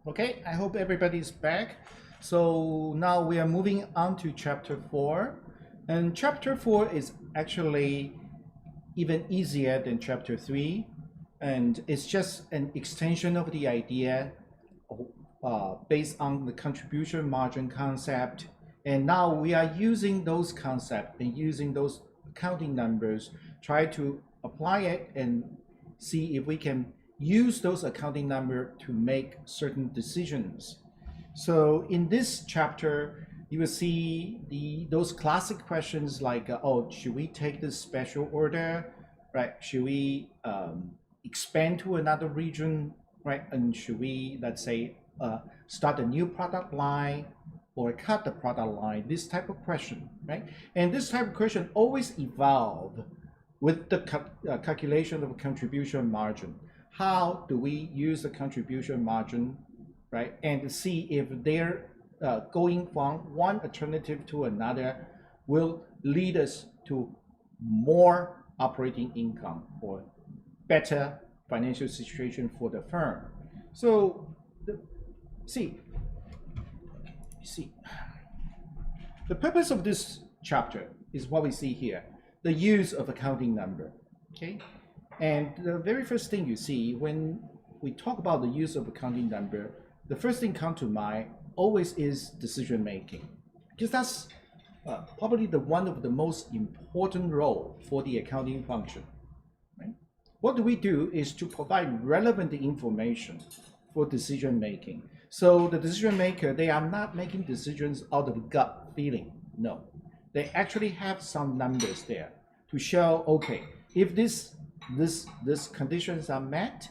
Okay, I hope everybody's back. So now we are moving on to chapter 4. And chapter 4 is actually even easier than chapter 3. And it's just an extension of the idea based on the contribution margin concept. And now we are using those concepts and using those accounting numbers, try to apply it and see if we can use those accounting numbers to make certain decisions. So in this chapter, you will see those classic questions like, oh, should we take this special order, right? Should we expand to another region, right? And should we, let's say, start a new product line or cut the product line? This type of question, right? And this type of question always evolve with the calculation of contribution margin. How do we use the contribution margin, right? And see if they're going from one alternative to another will lead us to more operating income or better financial situation for the firm. So, see, the purpose of this chapter is what we see here, the use of accounting number, okay? And the very first thing you see when we talk about the use of accounting number, the first thing come to mind always is decision making, because that's probably one of the most important role for the accounting function. Right? What do we do is to provide relevant information for decision making. So the decision maker, they are not making decisions out of gut feeling. No, they actually have some numbers there to show, okay, if these conditions are met,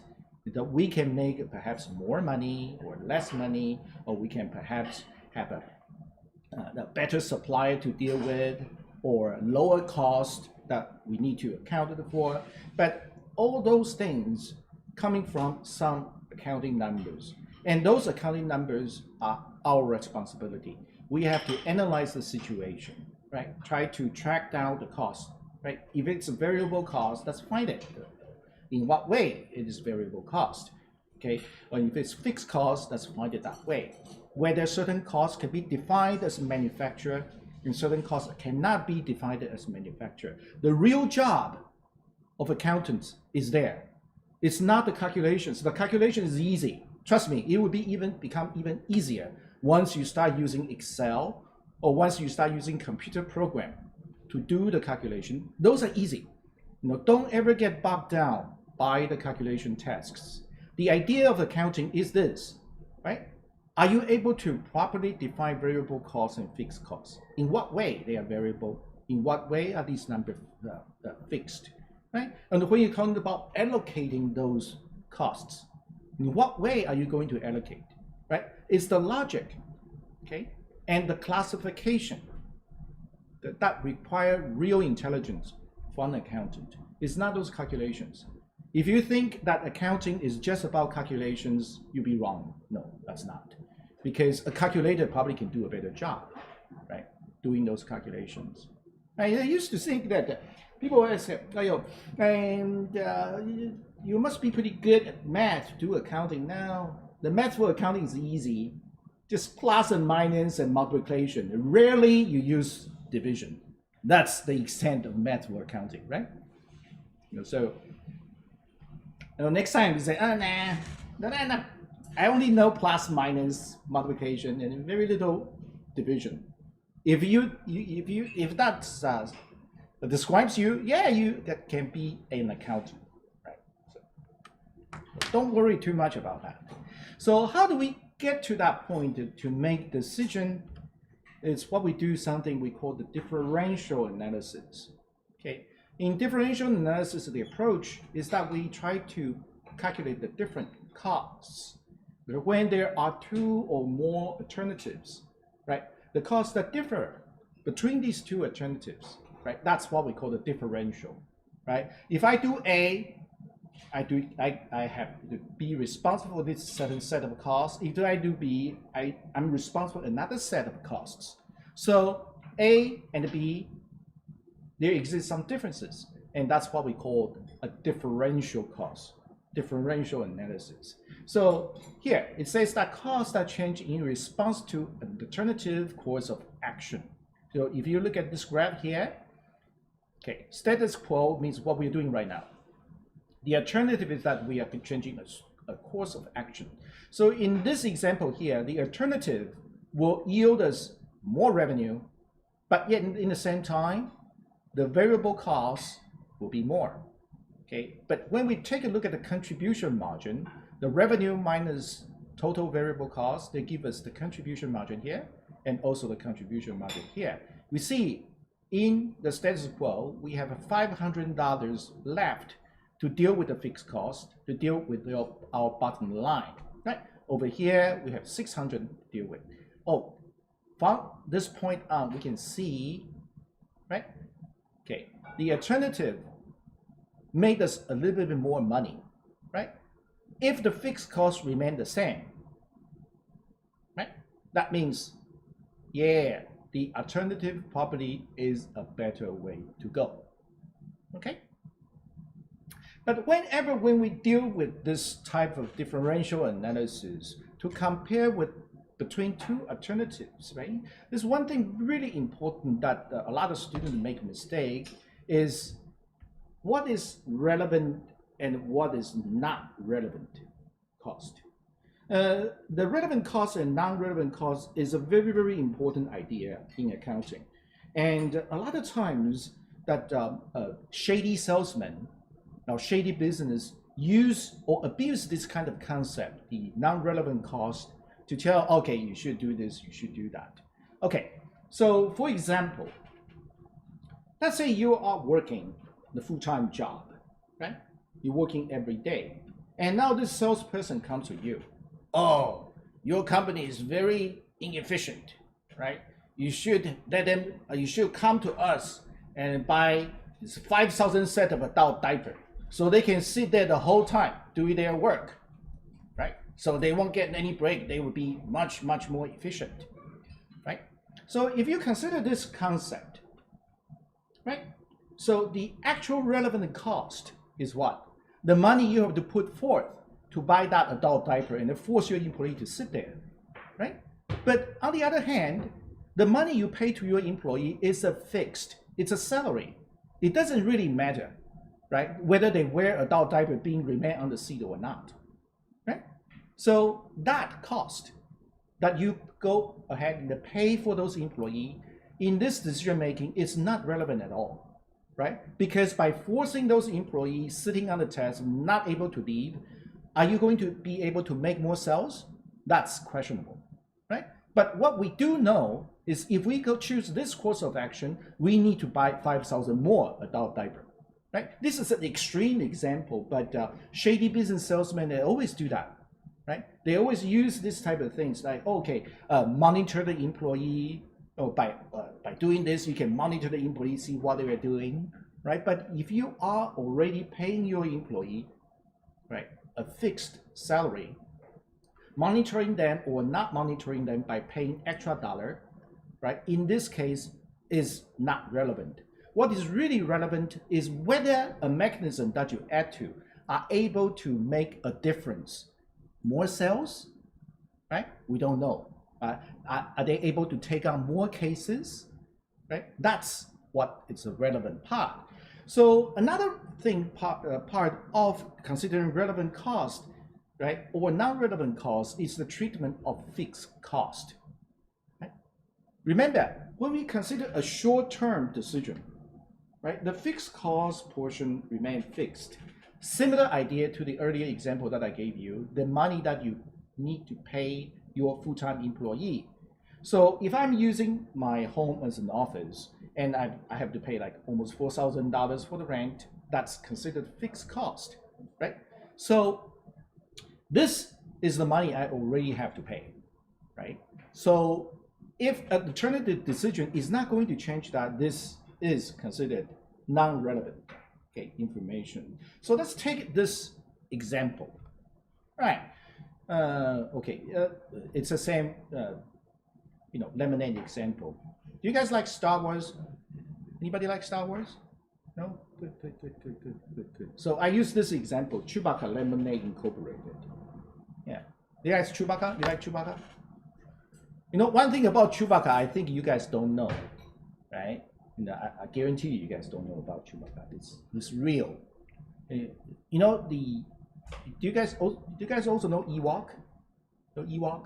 that we can make perhaps more money or less money, or we can perhaps have a better supplier to deal with, or lower cost that we need to account for. But all those things coming from some accounting numbers. And those accounting numbers are our responsibility. We have to analyze the situation, right? Try to track down the cost, right? If it's a variable cost, let's find it. In what way it is variable cost, okay? Or if it's fixed cost, let's find it that way. Whether certain costs can be defined as manufacturer and certain costs cannot be defined as manufacturer. The real job of accountants is there. It's not the calculations. The calculation is easy. Trust me, it will become even easier once you start using Excel or once you start using computer program to do the calculation. Those are easy. Don't ever get bogged down by the calculation tasks. The idea of accounting is this, right? Are you able to properly define variable costs and fixed costs? In what way they are variable? In what way are these numbers fixed, right? And when you're talking about allocating those costs, in what way are you going to allocate, right? It's the logic, okay? And the classification that require real intelligence for an accountant. It's not those calculations. If you think that accounting is just about calculations, you'll be wrong. No, that's not. Because a calculator probably can do a better job, right? Doing those calculations. I used to think that people always say, you must be pretty good at math to do accounting. Now, the math for accounting is easy. Just plus and minus and multiplication. Rarely you use division. That's the extent of math for accounting, right? So next time you say, oh, nah, I only know plus, minus, multiplication, and very little division. If that describes you, yeah, that can be an accountant, right? So don't worry too much about that. So how do we get to that point to make decision? It's what we do, something we call the differential analysis. Okay, in differential analysis, the approach is that we try to calculate the different costs. When there are two or more alternatives, right? The costs that differ between these two alternatives, right? That's what we call the differential, right? If I do A, I have to be responsible for this certain set of costs. If I do B, I'm responsible for another set of costs. So A and B, there exist some differences, and that's what we call a differential cost. differential analysis. So here it says that costs that change in response to an alternative course of action. So if you look at this graph here, okay, status quo means what we're doing right now. The alternative is that we are changing a course of action. So in this example here, the alternative will yield us more revenue, but yet in the same time, the variable cost will be more. Okay, but when we take a look at the contribution margin, the revenue minus total variable cost, they give us the contribution margin here and also the contribution margin here. We see in the status quo, we have $500 left to deal with the fixed cost, to deal with our bottom line. Right? Over here, we have 600 to deal with. Oh, from this point on, we can see, right? Okay, the alternative made us a little bit more money, right? If the fixed costs remain the same, right? That means, yeah, the alternative probably is a better way to go, okay? But when we deal with this type of differential analysis to compare between two alternatives, right? There's one thing really important that a lot of students make a mistake is what is relevant and what is not relevant cost. The relevant cost and non-relevant cost is a very, very important idea in accounting. And a lot of times that shady salesmen or shady business use or abuse this kind of concept, the non-relevant cost, to tell, okay, you should do this, you should do that. Okay, so for example, let's say you are working the full-time job, right? You're working every day. And now this salesperson comes to you. Oh, your company is very inefficient, right? You should let them, you should come to us and buy this 5,000 set of adult diaper so they can sit there the whole time doing their work, right? So they won't get any break. They will be much, much more efficient, right? So if you consider this concept, right? So the actual relevant cost is what? The money you have to put forth to buy that adult diaper and force your employee to sit there, right? But on the other hand, the money you pay to your employee is a fixed, it's a salary. It doesn't really matter, right? Whether they wear adult diaper being remain on the seat or not, right? So that cost that you go ahead and pay for those employees in this decision making is not relevant at all, right? Because by forcing those employees sitting on the test, not able to leave, are you going to be able to make more sales? That's questionable, right? But what we do know is if we go choose this course of action, we need to buy 5,000 more adult diaper, right? This is an extreme example, but shady business salesmen, they always do that, right? They always use this type of things like, okay, monitor the employee. Oh, by doing this, you can monitor the employee, see what they are doing, right? But if you are already paying your employee, right, a fixed salary, monitoring them or not monitoring them by paying extra dollar, right, in this case is not relevant. What is really relevant is whether a mechanism that you add to are able to make a difference. More sales, right? We don't know. Are they able to take on more cases, right? That's what is a relevant part. So another thing, part of considering relevant cost, right, or non-relevant cost is the treatment of fixed cost. Right? Remember, when we consider a short-term decision, right, the fixed cost portion remains fixed. Similar idea to the earlier example that I gave you, the money that you need to pay your full-time employee. So if I'm using my home as an office and I have to pay like almost $4,000 for the rent, that's considered fixed cost, right? So this is the money I already have to pay, right? So if an alternative decision is not going to change that, this is considered non-relevant, okay, information. So let's take this example, right? It's the same, lemonade example. Do you guys like Star Wars? Anybody like Star Wars? No? Good. So I use this example, Chewbacca Lemonade Incorporated. Yeah. You guys Chewbacca? You like Chewbacca? You know, one thing about Chewbacca, I think you guys don't know, right? You know, I guarantee you guys don't know about Chewbacca. It's real. You know do you guys also know Ewok? Know Ewok,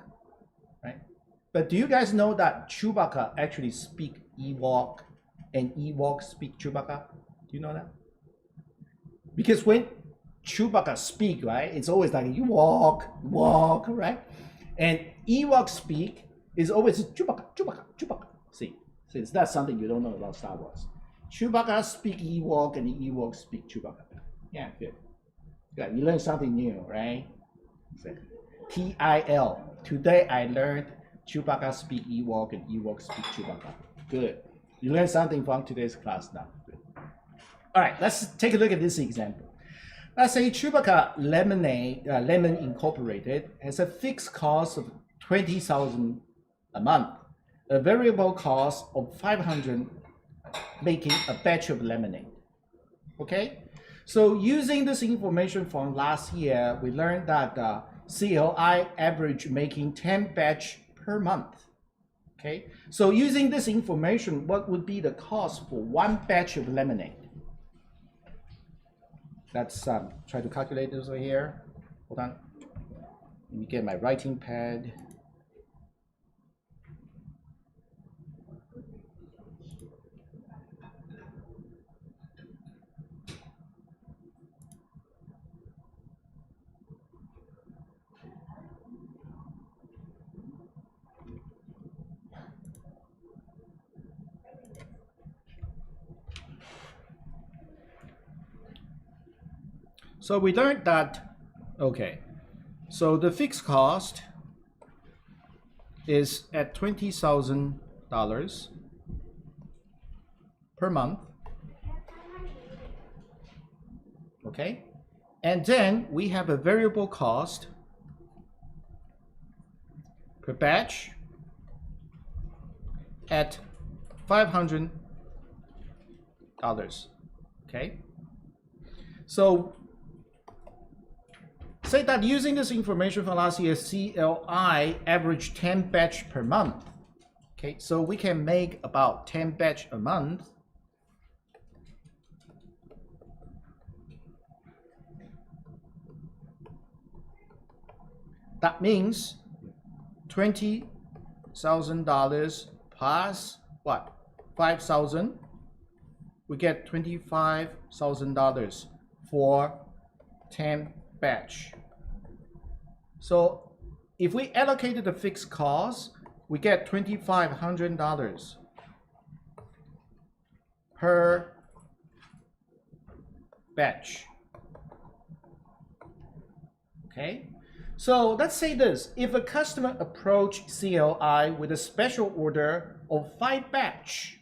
right? But do you guys know that Chewbacca actually speak Ewok and Ewok speak Chewbacca? Do you know that? Because when Chewbacca speak, right, it's always like Ewok, walk, right? And Ewok speak is always Chewbacca. See, it's not something you don't know about Star Wars. Chewbacca speak Ewok and Ewok speak Chewbacca. Yeah, good. Yeah, you learn something new, right? TIL. Today I learned Chewbacca speak Ewok and Ewok speak Chewbacca. Good. You learned something from today's class now. Good. All right, let's take a look at this example. Let's say Chewbacca Lemon Incorporated has a fixed cost of $20,000 a month, a variable cost of $500 making a batch of lemonade. Okay? So using this information from last year, we learned that CLI average making 10 batch per month. Okay, so using this information, what would be the cost for one batch of lemonade? Let's try to calculate this over here. Hold on. Let me get my writing pad. So we learned that, okay, so the fixed cost is at $20,000 per month, okay? And then we have a variable cost per batch at $500, okay? So say that using this information from last year, CLI averaged 10 batch per month. Okay, so we can make about 10 batch a month. That means $20,000 plus what? 5,000. We get $25,000 for 10 batch. So if we allocated the fixed cost, we get $2,500 per batch. Okay, so let's say this: if a customer approached CLI with a special order of 5 batch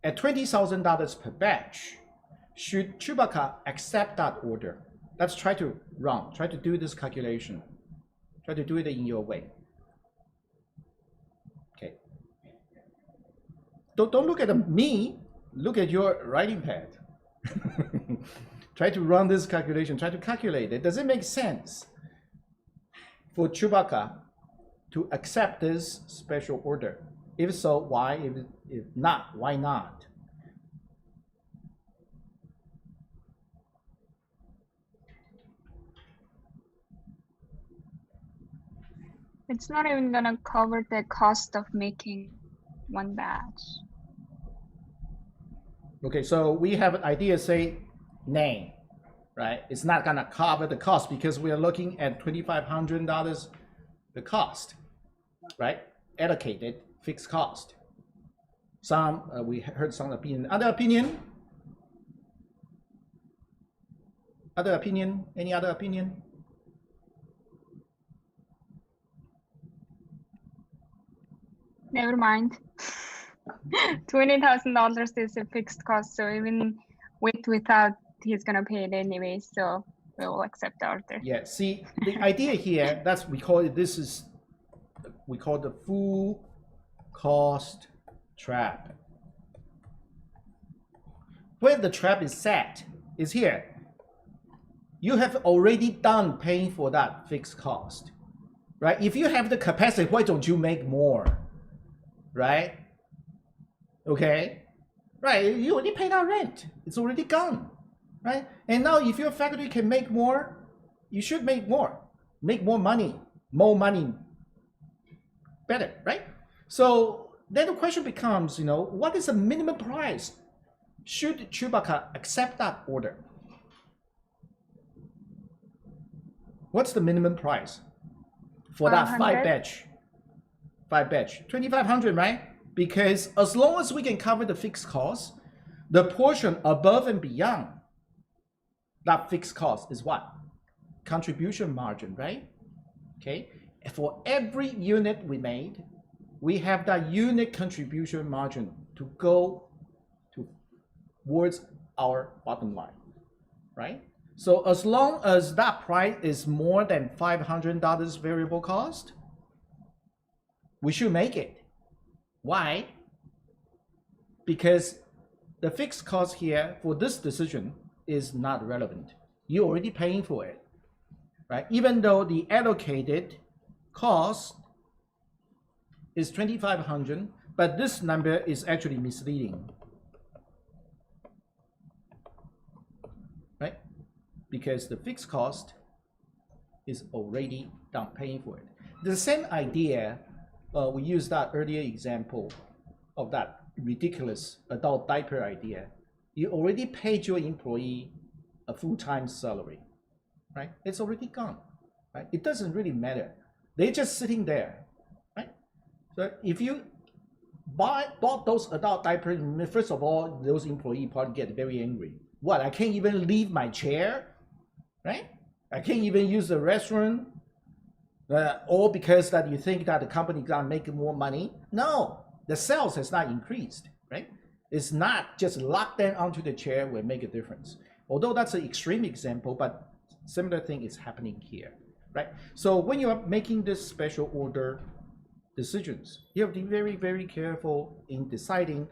at $20,000 per batch, should Chewbacca accept that order? Let's try to do this calculation. Try to do it in your way. Okay. Don't look at me, look at your writing pad. Try to run this calculation, try to calculate it. Does it make sense for Chewbacca to accept this special order? If so, why? If not, why not? It's not even gonna cover the cost of making one batch. Okay, so we have an idea, say name, right? It's not gonna cover the cost because we are looking at $2,500 the cost, right? Allocated fixed cost. Some we heard some opinion. Other opinion? Other opinion? Any other opinion? Never mind. $20,000 is a fixed cost, so even without, he's gonna pay it anyway. So we will accept the order. Yeah. See, the idea here, that's we call it. This is we call the full cost trap. where the trap is set is here. You have already done paying for that fixed cost, right? If you have the capacity, why don't you make more, right? Okay, right, you already paid out rent. It's already gone, right? And now if your factory can make more, you should make more money, better, right? So then the question becomes, what is the minimum price? Should Chewbacca accept that order? What's the minimum price for that 5 batch? 2,500, right? Because as long as we can cover the fixed cost, the portion above and beyond that fixed cost is what? Contribution margin, right? Okay. For every unit we made, we have that unit contribution margin to go towards our bottom line, right? So as long as that price is more than $500 variable cost, we should make it. Why? Because the fixed cost here for this decision is not relevant. You're already paying for it, right? Even though the allocated cost is 2,500, but this number is actually misleading, right? Because the fixed cost is already done paying for it. The same idea, we used that earlier example of that ridiculous adult diaper idea. You already paid your employee a full-time salary, right? It's already gone, right? It doesn't really matter. They're just sitting there, right? So if you bought those adult diapers, first of all, those employees probably get very angry. What, I can't even leave my chair, right? I can't even use the restroom, all because that you think that the company gonna make more money. No, the sales has not increased, right? It's not just locked them onto the chair will make a difference. Although that's an extreme example, but similar thing is happening here, right? So when you are making this special order decisions, you have to be very, very careful in deciding,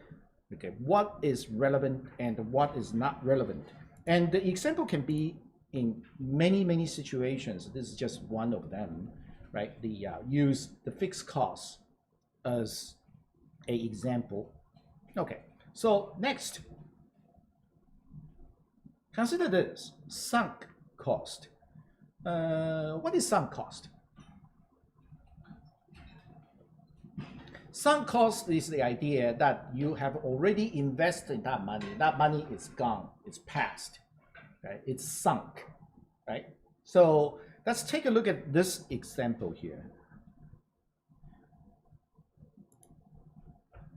okay, what is relevant and what is not relevant. And the example can be in many, many situations. This is just one of them, right? Use the fixed cost as an example. Okay, so next, consider this, sunk cost. What is sunk cost? Sunk cost is the idea that you have already invested that money is gone, it's past, right? It's sunk, right? So let's take a look at this example here.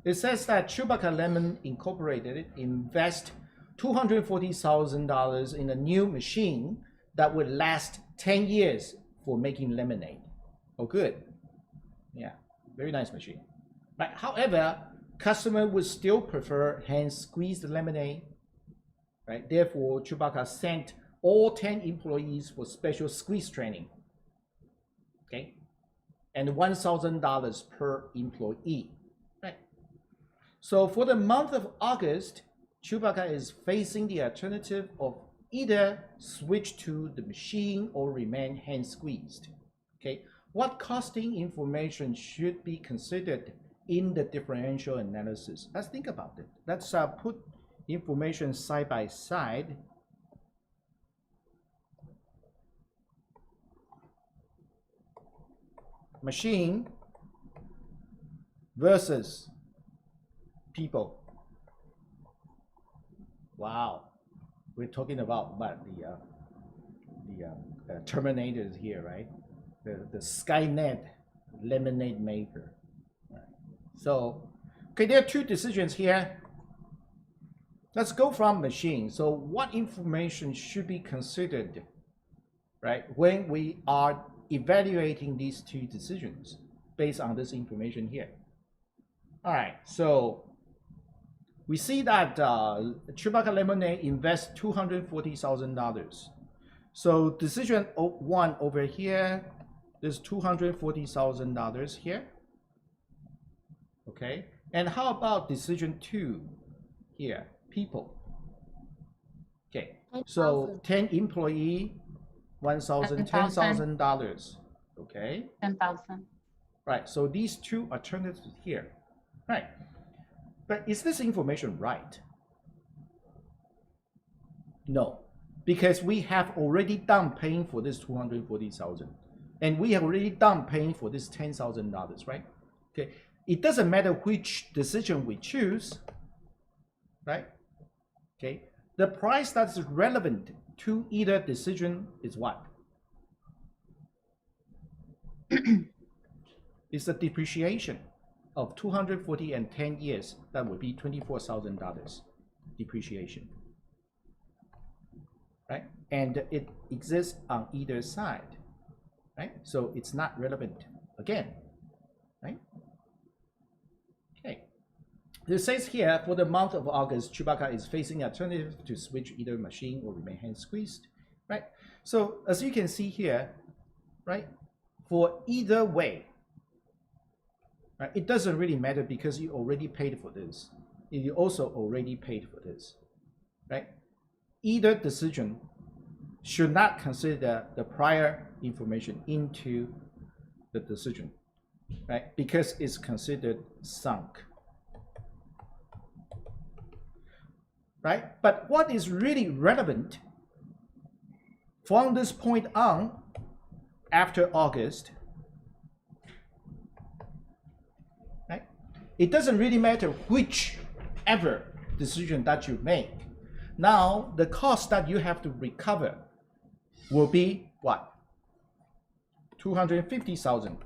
It says that Chewbacca Lemon Incorporated invest $240,000 in a new machine that would last 10 years for making lemonade. Oh, good. Yeah, very nice machine. But however, customer would still prefer hand-squeezed lemonade, right? Therefore, Chewbacca sent all 10 employees for special squeeze training, okay? And $1,000 per employee, right? So for the month of August, Chewbacca is facing the alternative of either switch to the machine or remain hand-squeezed, okay? What costing information should be considered in the differential analysis? Let's think about it. Let's put information side by side. Machine versus people. Wow, we're talking about what, the Terminators here, right? The Skynet lemonade maker. Right. So, okay, there are two decisions here. Let's go from machine. So what information should be considered, right, when we are evaluating these two decisions based on this information here? All right, so we see that Chewbacca Lemonade invests $240,000. So decision one over here, there's $240,000 here. Okay, and how about decision two here, people? Okay, so 10 employee, $10,000. Okay, 10,000. right. So these two alternatives here, right? But is this information right? No, because we have already done paying for this 240,000, and we have already done paying for this $10,000, right? Okay, it doesn't matter which decision we choose, right? Okay, the price that's relevant to either decision is what? It's the depreciation of 240 and 10 years. That would be $24,000 depreciation, right? And it exists on either side, right? So it's not relevant again, right? Okay. It says here, for the month of August, Chewbacca is facing an alternative to switch either machine or remain hand squeezed, right? So as you can see here, right, for either way, right, it doesn't really matter because you already paid for this. You also already paid for this, right? Either decision should not consider the prior information into the decision, right? Because it's considered sunk. Right? But what is really relevant from this point on, after August, right? It doesn't really matter whichever decision that you make. Now, the cost that you have to recover will be what? 250,000.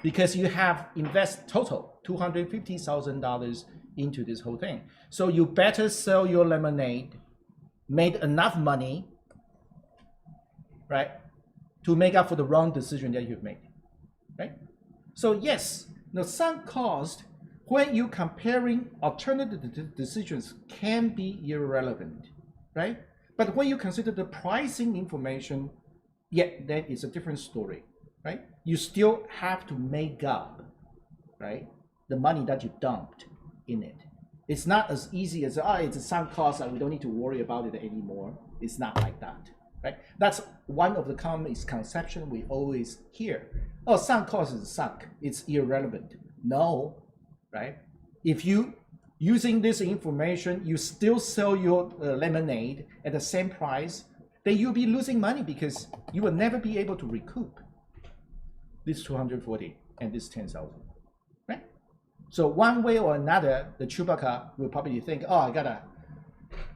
Because you have invest total $250,000 into this whole thing. So you better sell your lemonade, made enough money, right, to make up for the wrong decision that you've made, right? So yes, the sunk cost, when you comparing alternative decisions, can be irrelevant, right? But when you consider the pricing information, yeah, then it's a different story, right? You still have to make up, right, the money that you dumped in it. It's not as easy as, it's a sunk cost and we don't need to worry about it anymore. It's not like that, right? That's one of the common misconceptions we always hear. Oh, sunk cost is sunk. It's irrelevant. No, right? If you using this information, you still sell your lemonade at the same price, then you'll be losing money because you will never be able to recoup this 240 and this 10,000. So one way or another, the Chewbacca will probably think, oh, I gotta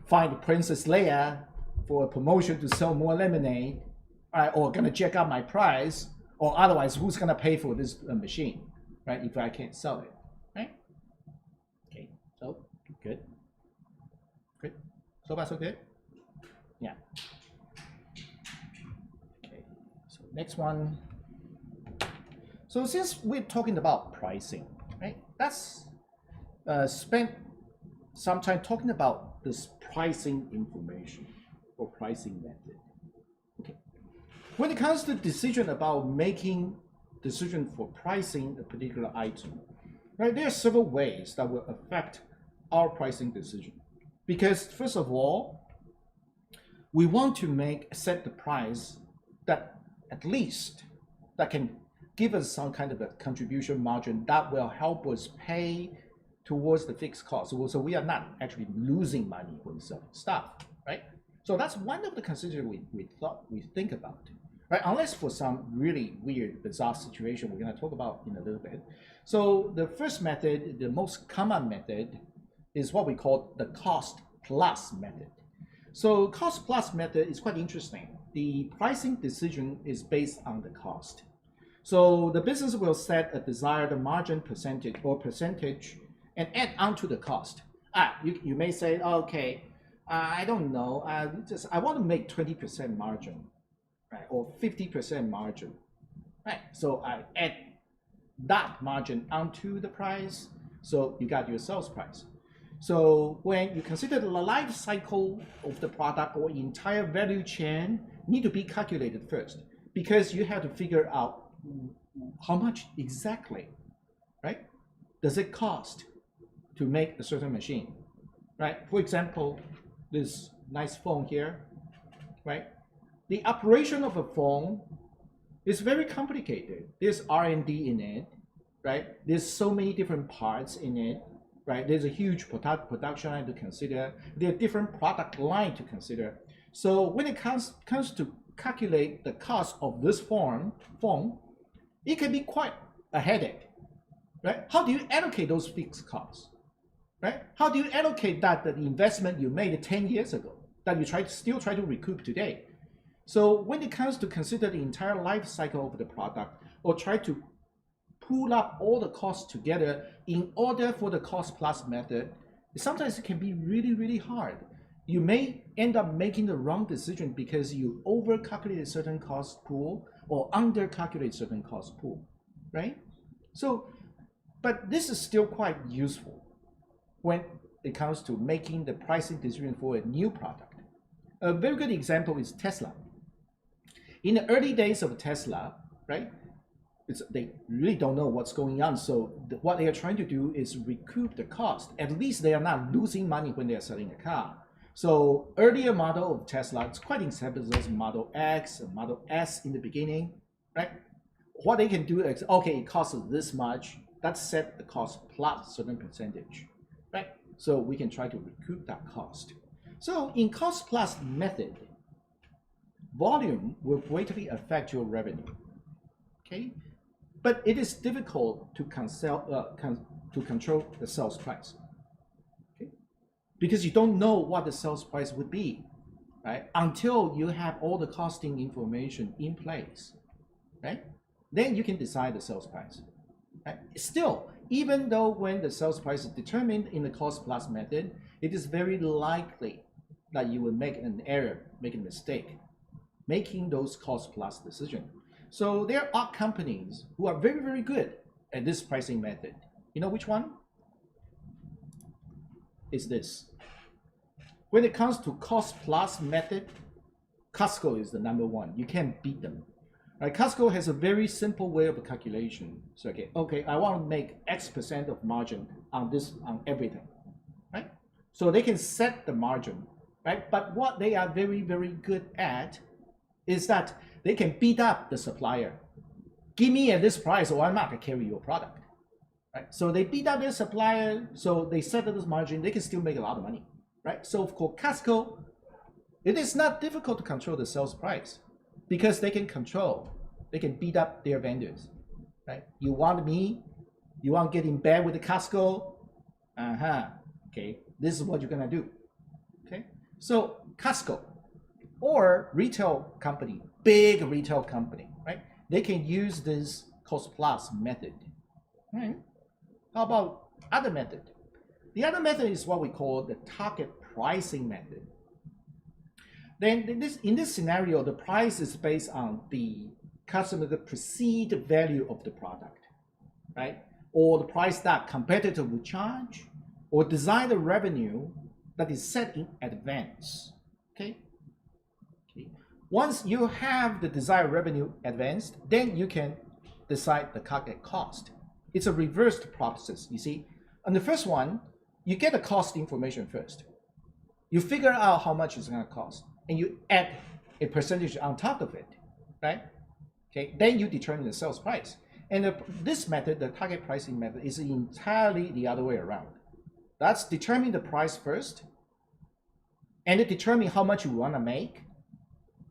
find Princess Leia for a promotion to sell more lemonade, right? Or gonna jack up my price, or otherwise, who's gonna pay for this machine, right? If I can't sell it, right? Okay, so good. Good. So far, so good? Yeah. Okay, so next one. So since we're talking about pricing, right? Let's spend some time talking about this pricing information or pricing method. Okay. When it comes to decision about making decision for pricing a particular item, right? There are several ways that will affect our pricing decision. Because first of all, we want to set the price that at least that can give us some kind of a contribution margin that will help us pay towards the fixed cost. So we are not actually losing money when selling stuff, right? So that's one of the considerations we think about, right? Unless for some really weird, bizarre situation we're going to talk about in a little bit. So the first method, the most common method, is what we call the cost plus method. So cost plus method is quite interesting. The pricing decision is based on the cost. So the business will set a desired margin percentage and add on to the cost. You may say, okay, I don't know, I want to make 20% margin, right, or 50% margin, right? So I add that margin onto the price, so you got your sales price. So when you consider the life cycle of the product or entire value chain need to be calculated first, because you have to figure out how much exactly, right, does it cost to make a certain machine, right? For example, this nice phone here, right? The operation of a phone is very complicated. There's R&D in it, right? There's so many different parts in it, right? There's a huge production line to consider. There are different product line to consider. So when it comes to calculate the cost of this phone, it can be quite a headache, right? How do you allocate those fixed costs, right? How do you allocate that the investment you made 10 years ago that you still try to recoup today? So when it comes to consider the entire life cycle of the product, or try to pull up all the costs together in order for the cost plus method, sometimes it can be really, really hard. You may end up making the wrong decision because you over-calculate a certain cost pool or under-calculate certain cost pool, right? So, but this is still quite useful when it comes to making the pricing decision for a new product. A very good example is Tesla. In the early days of Tesla, right, they really don't know what's going on. So what they are trying to do is recoup the cost. At least they are not losing money when they are selling a car. So earlier model of Tesla, it's quite example, there's Model X and Model S in the beginning, right? What they can do is, okay, it costs this much. Let's set the cost plus a certain percentage, right? So we can try to recoup that cost. So in cost plus method, volume will greatly affect your revenue, okay? But it is difficult to control the sales price, okay? Because you don't know what the sales price would be, right? Until you have all the costing information in place, right? Then you can decide the sales price, right? Still, even though when the sales price is determined in the cost plus method, it is very likely that you will make an error, make a mistake, making those cost plus decisions. So there are companies who are very, very good at this pricing method. You know which one? Is this. When it comes to cost plus method, Costco is the number one. You can't beat them. Right? Costco has a very simple way of calculation. So okay, I want to make X% of margin on this, on everything, right? So they can set the margin, right? But what they are very, very good at is that they can beat up the supplier. Give me at this price or I'm not gonna carry your product, right? So they beat up their supplier, so they set this margin, they can still make a lot of money, right? So for Costco, it is not difficult to control the sales price because they can beat up their vendors, right? You want to get in bed with the Costco? Okay, this is what you're gonna do, okay? So Costco or retail company, big retail company, right? They can use this cost plus method, right? How about other method? The other method is what we call the target pricing method. Then in this scenario, the price is based on the customer's perceived value of the product, right? Or the price that competitor would charge, or design the revenue that is set in advance, okay? Once you have the desired revenue advanced, then you can decide the target cost. It's a reversed process, you see. On the first one, you get the cost information first. You figure out how much it's gonna cost, and you add a percentage on top of it, right? Okay, then you determine the sales price. And this method, the target pricing method, is entirely the other way around. That's determine the price first, and determine how much you wanna make.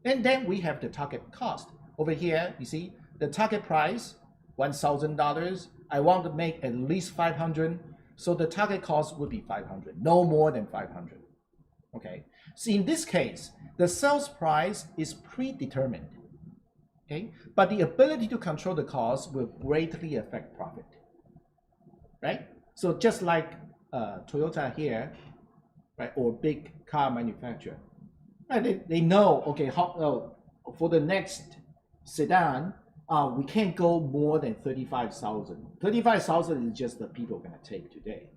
And then we have the target cost. Over here, you see, the target price, $1,000. I want to make at least 500, so the target cost would be 500, no more than 500. Okay, so in this case, the sales price is predetermined. Okay, but the ability to control the cost will greatly affect profit. Right? So just like Toyota here, right, or big car manufacturer. They know, okay, for the next sedan, we can't go more than 35,000. 35,000 is just the people are going to take today,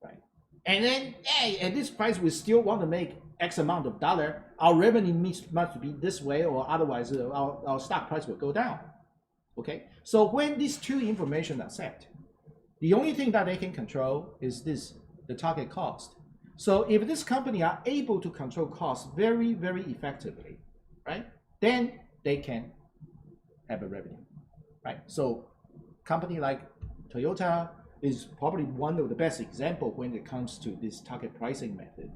right? And then, hey, at this price, we still want to make X amount of dollar. Our revenue must be this way, or otherwise our stock price will go down, okay? So when these two information are set, the only thing that they can control is the target cost. So if this company are able to control costs very, very effectively, right, then they can have a revenue, right? So company like Toyota is probably one of the best example when it comes to this target pricing method,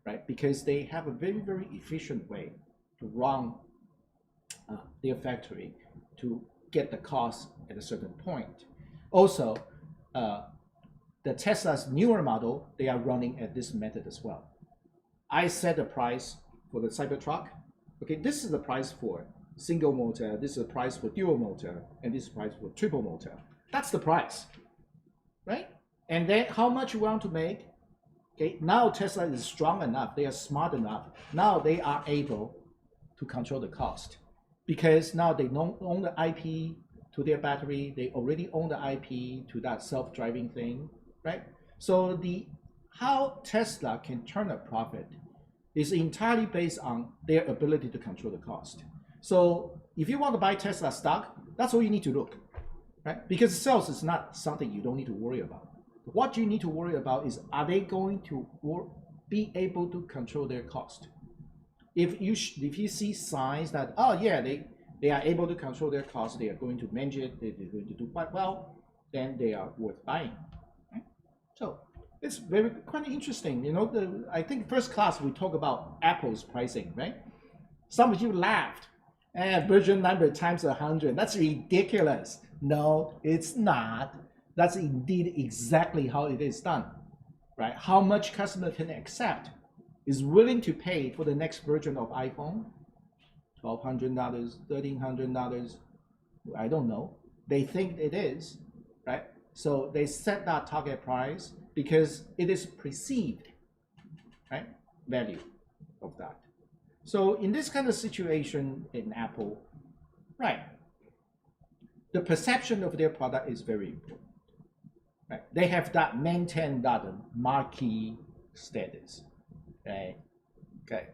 right? Because they have a very, very efficient way to run their factory to get the cost at a certain point. Also, the Tesla's newer model, they are running at this method as well. I set the price for the Cybertruck. Okay, this is the price for single motor, this is the price for dual motor, and this is the price for triple motor. That's the price, right? And then how much you want to make. Okay, now Tesla is strong enough, they are smart enough. Now they are able to control the cost because now they don't own the IP to their battery, they already own the IP to that self-driving thing, right? So how Tesla can turn a profit is entirely based on their ability to control the cost. So if you want to buy Tesla stock, that's all you need to look, right? Because sales is not something you don't need to worry about. What you need to worry about is, are they going to be able to control their cost? If you see signs that, oh yeah, they are able to control their cost, they are going to manage it, they're going to do quite well, then they are worth buying. Right? So it's quite interesting. You know, I think first class we talk about Apple's pricing, right? Some of you laughed. Version number times 100. That's ridiculous. No, it's not. That's indeed exactly how it is done, right? How much customer can accept, is willing to pay for the next version of iPhone, $1,200, $1,300. I don't know. They think it is, right? So they set that target price because it is perceived, right, value of that. So in this kind of situation in Apple, right, the perception of their product is very important. Right? They have that maintain that marquee status. Right? Okay.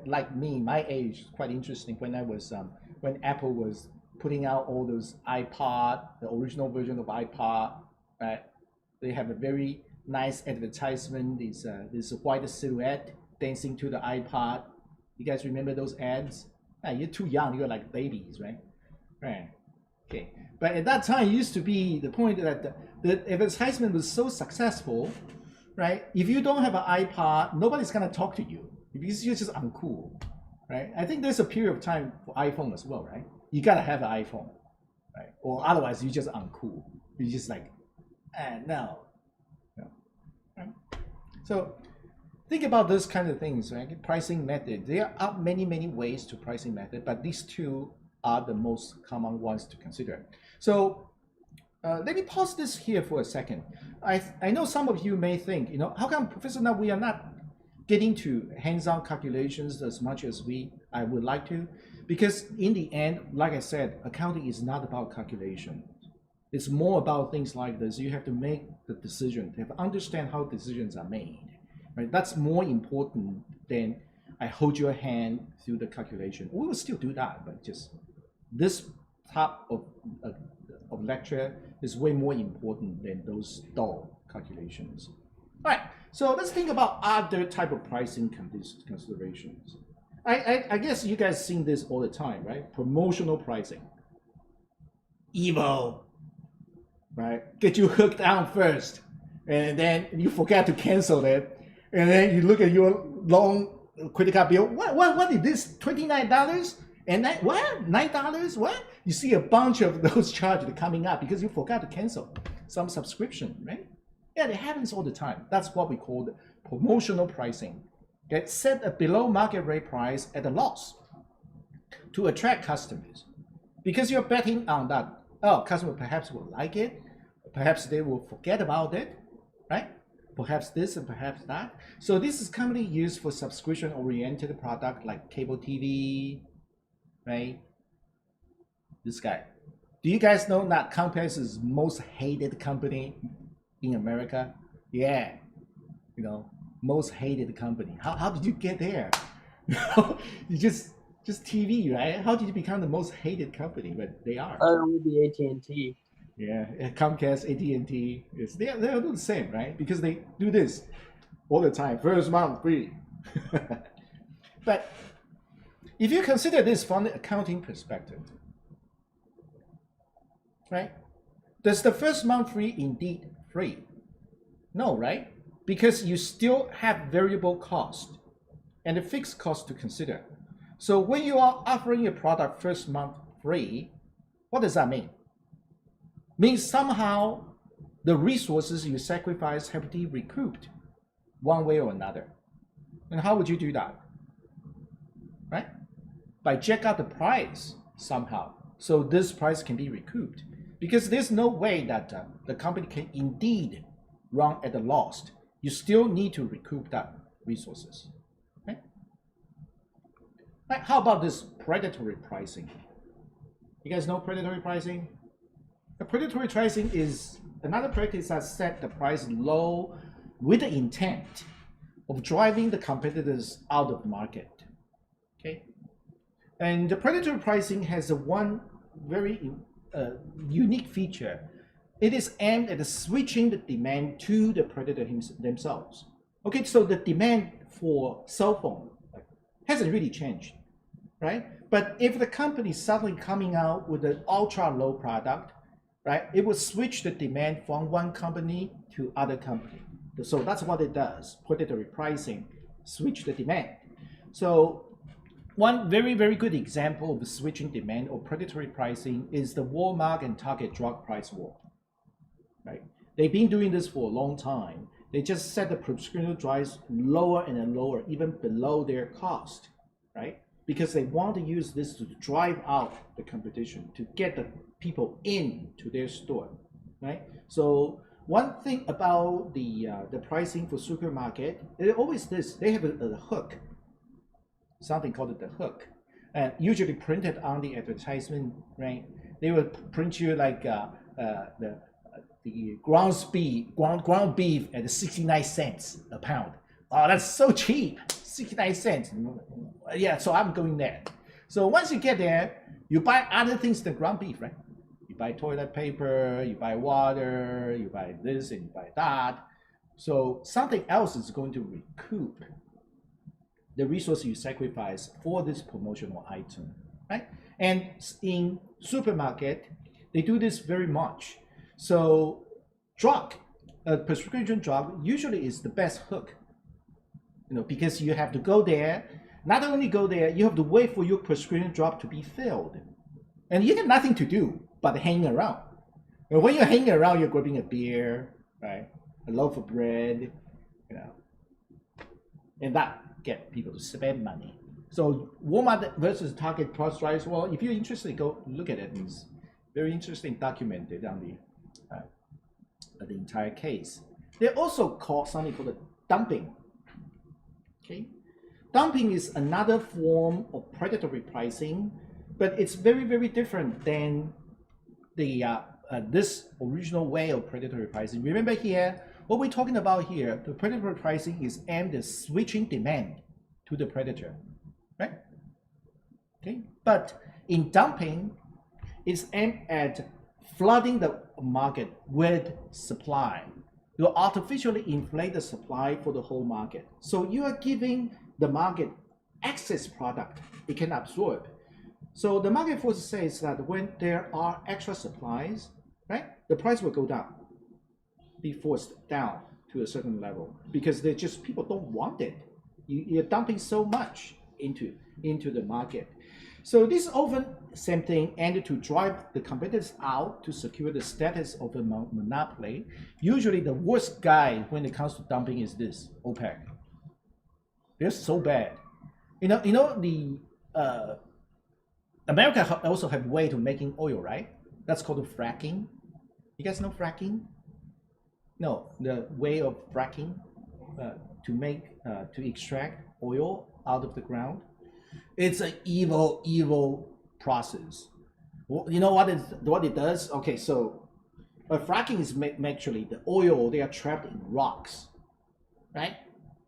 Like me, my age, quite interesting. When I was when Apple was putting out all those iPod, the original version of iPod, right? They have a very nice advertisement. This white silhouette dancing to the iPod. You guys remember those ads? You're too young. You're like babies, right? Right. Okay. But at that time, it used to be the point that the advertisement was so successful, right? If you don't have an iPod, nobody's gonna talk to you because you're just uncool, right? I think there's a period of time for iPhone as well, right? You gotta have an iPhone, right? Or otherwise you're just uncool. You're just like, no. Right? So think about those kind of things, right? Pricing method. There are many, many ways to pricing method, but these two are the most common ones to consider. So let me pause this here for a second. I know some of you may think, you know, how come, Professor, now we are not getting to hands-on calculations as much as I would like to? Because in the end, like I said, accounting is not about calculation. It's more about things like this. You have to make the decision, you have to understand how decisions are made. Right? That's more important than I hold your hand through the calculation. We will still do that, but just this type of lecture is way more important than those dull calculations. All right, so let's think about other type of pricing considerations. I guess you guys seen this all the time, right? Promotional pricing. Evil, right? Get you hooked on first, and then you forget to cancel it, and then you look at your long credit card bill. What is this? $29? And that, what? $9? What? You see a bunch of those charges coming up because you forgot to cancel some subscription, right? Yeah, it happens all the time. That's what we call the promotional pricing. Okay, set a below market rate price at a loss to attract customers because you're betting on that. Oh, customer perhaps will like it, perhaps they will forget about it, right? Perhaps this and perhaps that. So this is commonly used for subscription-oriented product like cable TV, right? This guy. Do you guys know that Comcast is most hated company in America? Yeah, you know, most hated company. How did you get there? You just TV, right? How did you become the most hated company? But they are. With the AT&T. Yeah, Comcast, AT&T, they're all the same, right? Because they do this. all the time. First month free. But if you consider this from the accounting perspective, right? Does the first month free indeed free? No, right? Because you still have variable cost and a fixed cost to consider. So when you are offering a product first month free, what does that mean? Means somehow the resources you sacrifice have to be recouped one way or another. And how would you do that? Right? By jack up the price somehow. So this price can be recouped. Because there's no way that the company can indeed run at a loss. You still need to recoup that resources. Right? Right? How about this predatory pricing? You guys know predatory pricing? The predatory pricing is another practice that set the price low with the intent of driving the competitors out of the market. Okay, and the predatory pricing has one very unique feature. It is aimed at switching the demand to the predator themselves. Okay, so the demand for cell phone hasn't really changed, right? But if the company is suddenly coming out with an ultra low product, right, it will switch the demand from one company to other company. So that's what it does. Predatory pricing, switch the demand. So one very, very good example of switching demand or predatory pricing is the Walmart and Target drug price war. Right? They've been doing this for a long time. They just set the prescription drugs lower and lower, even below their cost, right? Because they want to use this to drive out the competition, to get the people into their store, right? So one thing about the pricing for supermarket, it always this, they have a hook, something called the hook, and usually printed on the advertisement, right? They will print you like the ground beef at 69 cents a pound. Oh, that's so cheap, 69 cents. Yeah, so I'm going there. So once you get there, you buy other things than ground beef, right? You buy toilet paper, you buy water, you buy this and you buy that. So something else is going to recoup the resource you sacrifice for this promotional item, right? And in supermarket, they do this very much. So drug, prescription drug usually is the best hook, because you have to go there. Not only go there, you have to wait for your prescription drug to be filled, and you have nothing to do but hang around. And when you're hanging around, you're grabbing a beer, right? A loaf of bread, and that get people to spend money. So Walmart versus Target price war. Well, if you're interested, go look at it. It's very interesting, documented on the entire case. They also call something called dumping. Okay, dumping is another form of predatory pricing, but it's very, very different than the this original way of predatory pricing. Remember here, what we're talking about here, the predatory pricing is aimed at switching demand to the predator, right? Okay, but in dumping, it's aimed at flooding the market with supply. You artificially inflate the supply for the whole market. So you are giving the market excess product it can absorb. So the market force says that when there are extra supplies, right, the price will go down, be forced down to a certain level, because they just, people don't want it. You're dumping so much into the market. So this is often same thing, and to drive the competitors out to secure the status of a monopoly. Usually the worst guy when it comes to dumping is this, OPEC. They're so bad. The America also have way to making oil, right? That's called fracking. You guys know fracking? No, the way of fracking to extract oil out of the ground. It's an evil process. You know what it does? Okay, so fracking is actually the oil, they are trapped in rocks, right?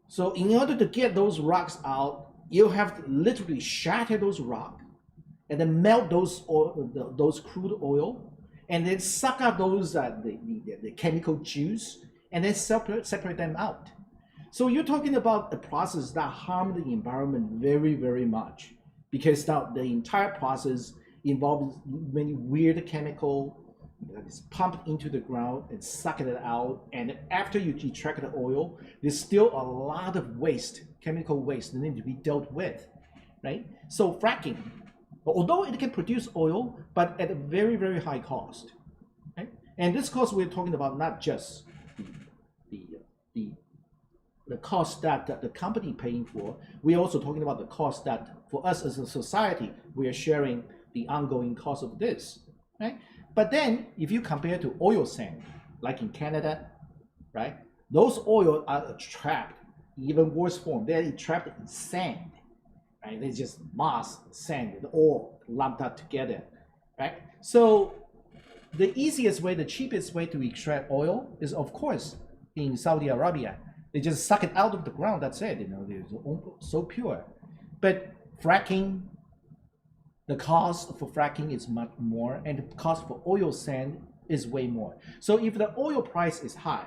So in order to get those rocks out, you have to literally shatter those rocks and then melt those crude oil, and then suck out those the chemical juice, and then separate them out. So you're talking about a process that harm the environment very, very much, because now the entire process involves many weird chemical that is pumped into the ground and sucked it out. And after you extract the oil, there's still a lot of waste, chemical waste that need to be dealt with, right? So fracking, although it can produce oil, but at a very, very high cost, right? And this cost we're talking about not just the cost that the company paying for. We're also talking about the cost that for us as a society, we are sharing the ongoing cost of this, right? But then if you compare to oil sand, like in Canada, right? Those oil are trapped, even worse form, they're trapped in sand, right? They just moss, sand, and all lumped up together, right? So the easiest way, the cheapest way to extract oil is, of course, in Saudi Arabia. They just suck it out of the ground. That's it. You know, they're so pure. But fracking, the cost for fracking is much more, and the cost for oil sand is way more. So if the oil price is high,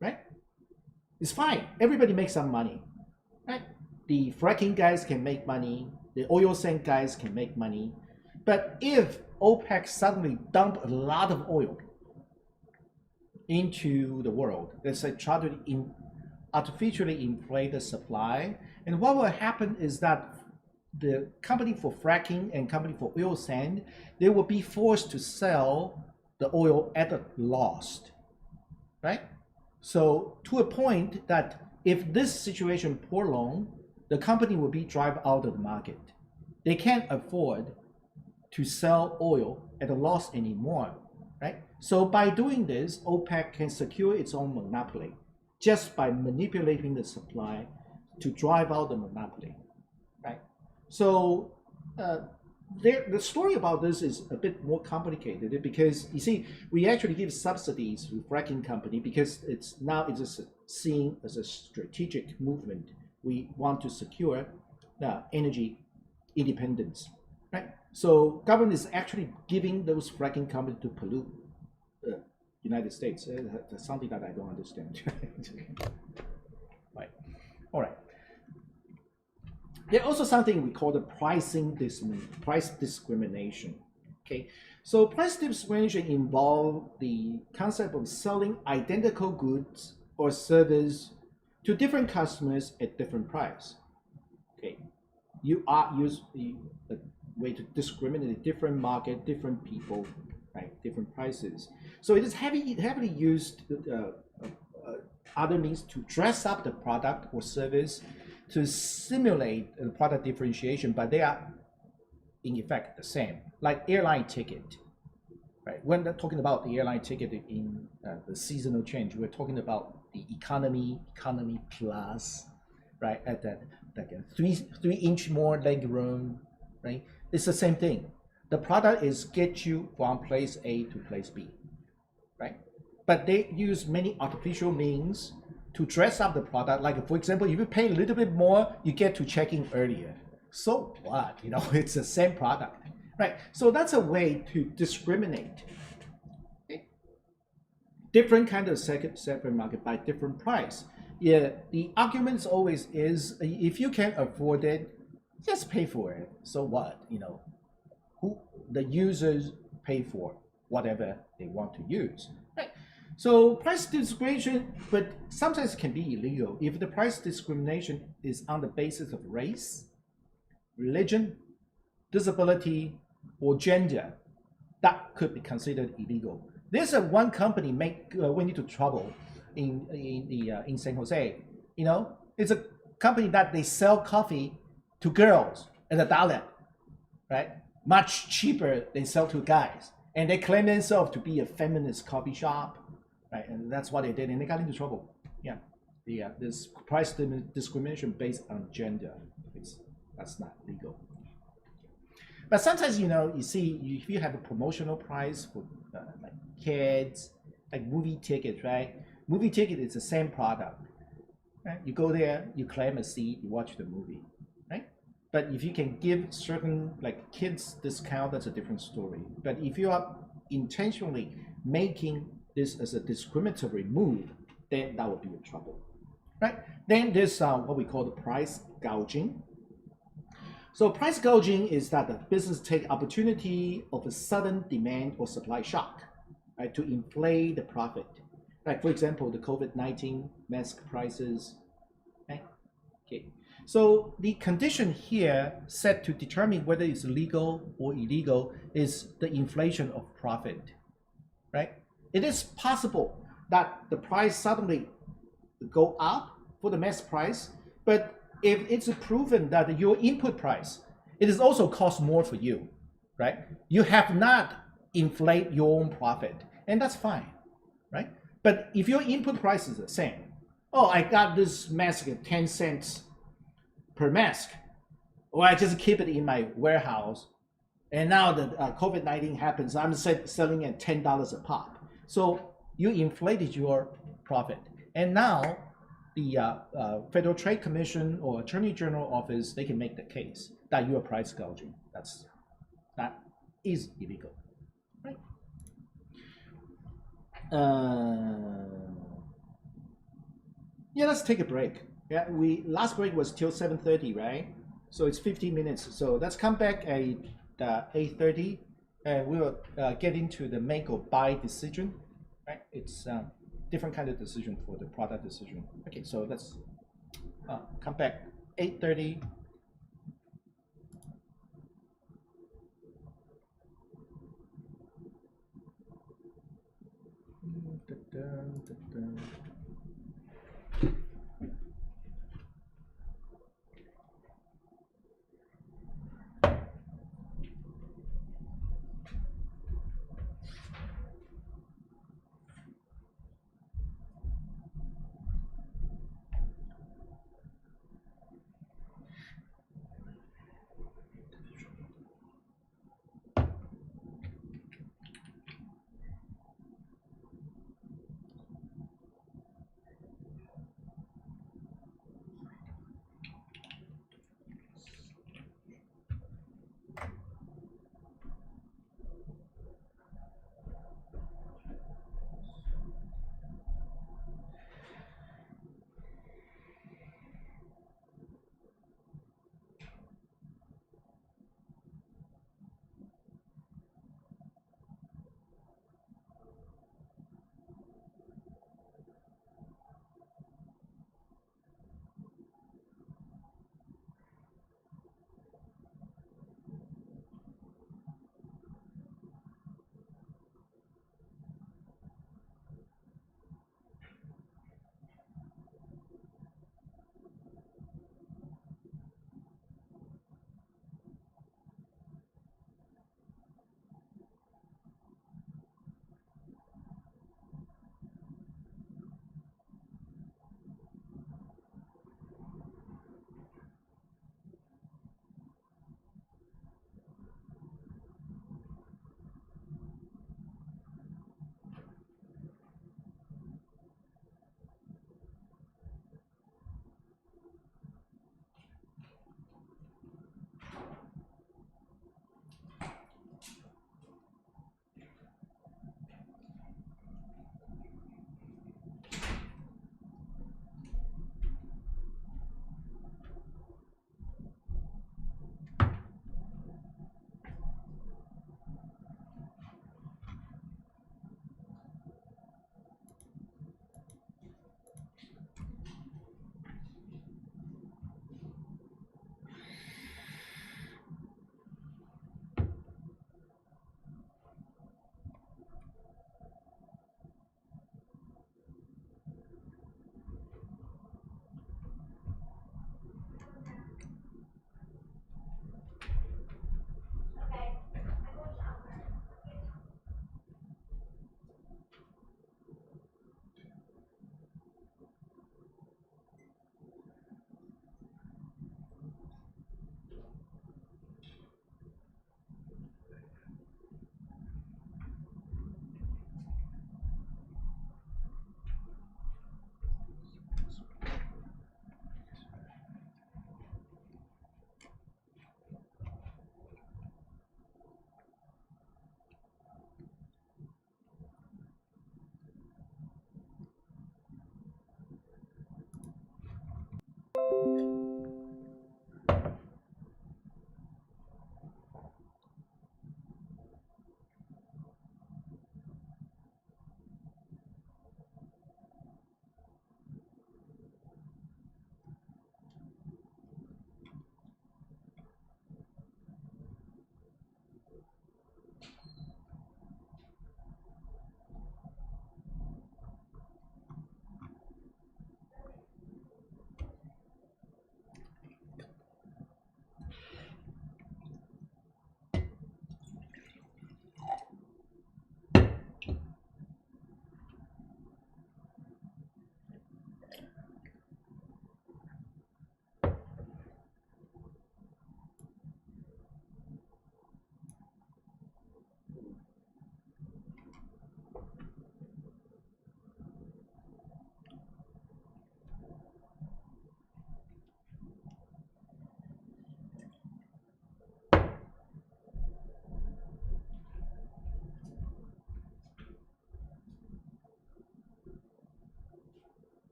right, it's fine. Everybody makes some money, right? The fracking guys can make money. The oil sand guys can make money. But if OPEC suddenly dump a lot of oil into the world, let's say try to artificially inflate the supply, and what will happen is that the company for fracking and company for oil sand, they will be forced to sell the oil at a loss, right? So to a point that if this situation prolong, the company will be driven out of the market. They can't afford to sell oil at a loss anymore, right? So by doing this, OPEC can secure its own monopoly just by manipulating the supply to drive out the monopoly, right? So the story about this is a bit more complicated because you see, we actually give subsidies to fracking company because it's seen as a strategic movement. We want to secure energy independence, right? So government is actually giving those fracking companies to pollute the United States. That's something that I don't understand. Right. All right. There's also something we call the price discrimination. Okay. So price discrimination involves the concept of selling identical goods or service to different customers at different price. Okay. You are use the way to discriminate different market, different people, right? Different prices. So it is heavily used other means to dress up the product or service to simulate the product differentiation, but they are in effect the same. Like airline ticket, right? When they're talking about the airline ticket in the seasonal change, we're talking about the economy plus, right? At that like a 3-inch more leg room, right? It's the same thing. The product is get you from place A to place B, right? But they use many artificial means to dress up the product. Like for example, if you pay a little bit more, you get to check in earlier. So what? You know, it's the same product, right? So that's a way to discriminate. Okay? Different kind of separate market by different price. Yeah, the argument always is if you can't afford it, just pay for it. So what? You know, who the users pay for whatever they want to use, right? So price discrimination, but sometimes it can be illegal if the price discrimination is on the basis of race, religion, disability, or gender. That could be considered illegal. There's one company went into trouble in San Jose. You know, it's a company that they sell coffee to girls at $1, right? Much cheaper than sell to guys, and they claim themselves to be a feminist coffee shop. Right, and that's what they did, and they got into trouble. Yeah, this price discrimination based on gender, that's not legal. But sometimes, you know, you see, if you have a promotional price for like kids, like movie tickets, right? Movie ticket is the same product, right? You go there, you claim a seat, you watch the movie, right? But if you can give certain like kids discount, that's a different story. But if you are intentionally making this as a discriminatory move, then that would be in trouble. right? Then there's what we call the price gouging. So price gouging is that the business take opportunity of a sudden demand or supply shock, right, to inflate the profit. Like for example, the COVID-19 mask prices, right? Okay. So the condition here set to determine whether it's legal or illegal is the inflation of profit, right? It is possible that the price suddenly go up for the mask price, but if it's proven that your input price, it is also cost more for you, right? You have not inflate your own profit, and that's fine, right? But if your input price is the same, oh, I got this mask at 10 cents per mask, or I just keep it in my warehouse, and now that COVID-19 happens, I'm selling at $10 a pop. So you inflated your profit, and now the Federal Trade Commission or Attorney General office, they can make the case that you are price gouging. That is illegal, right? Yeah, let's take a break. Yeah, last break was till 7:30, right? So it's 15 minutes. So let's come back at 8:30, and we will get into the make or buy decision, right? It's different kind of decision for the product decision. Okay, so let's come back 8:30.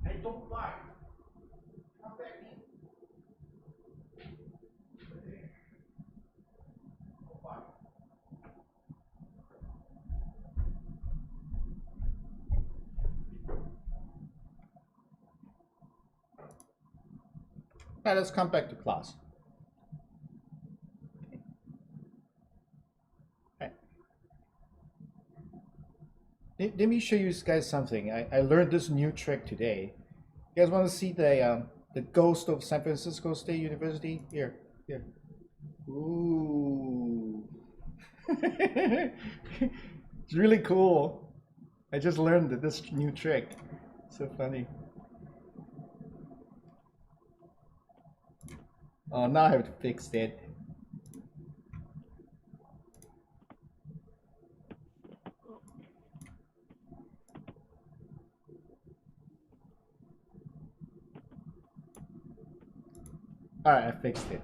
Hey, don't fly. Come back in. Don't fly. Now let's come back to class. Okay. Let me show you guys something. I learned this new trick today. You guys want to see the ghost of San Francisco State University? Here. Ooh. It's really cool. I just learned this new trick. So funny. Oh, now I have to fix it. All right, I fixed it.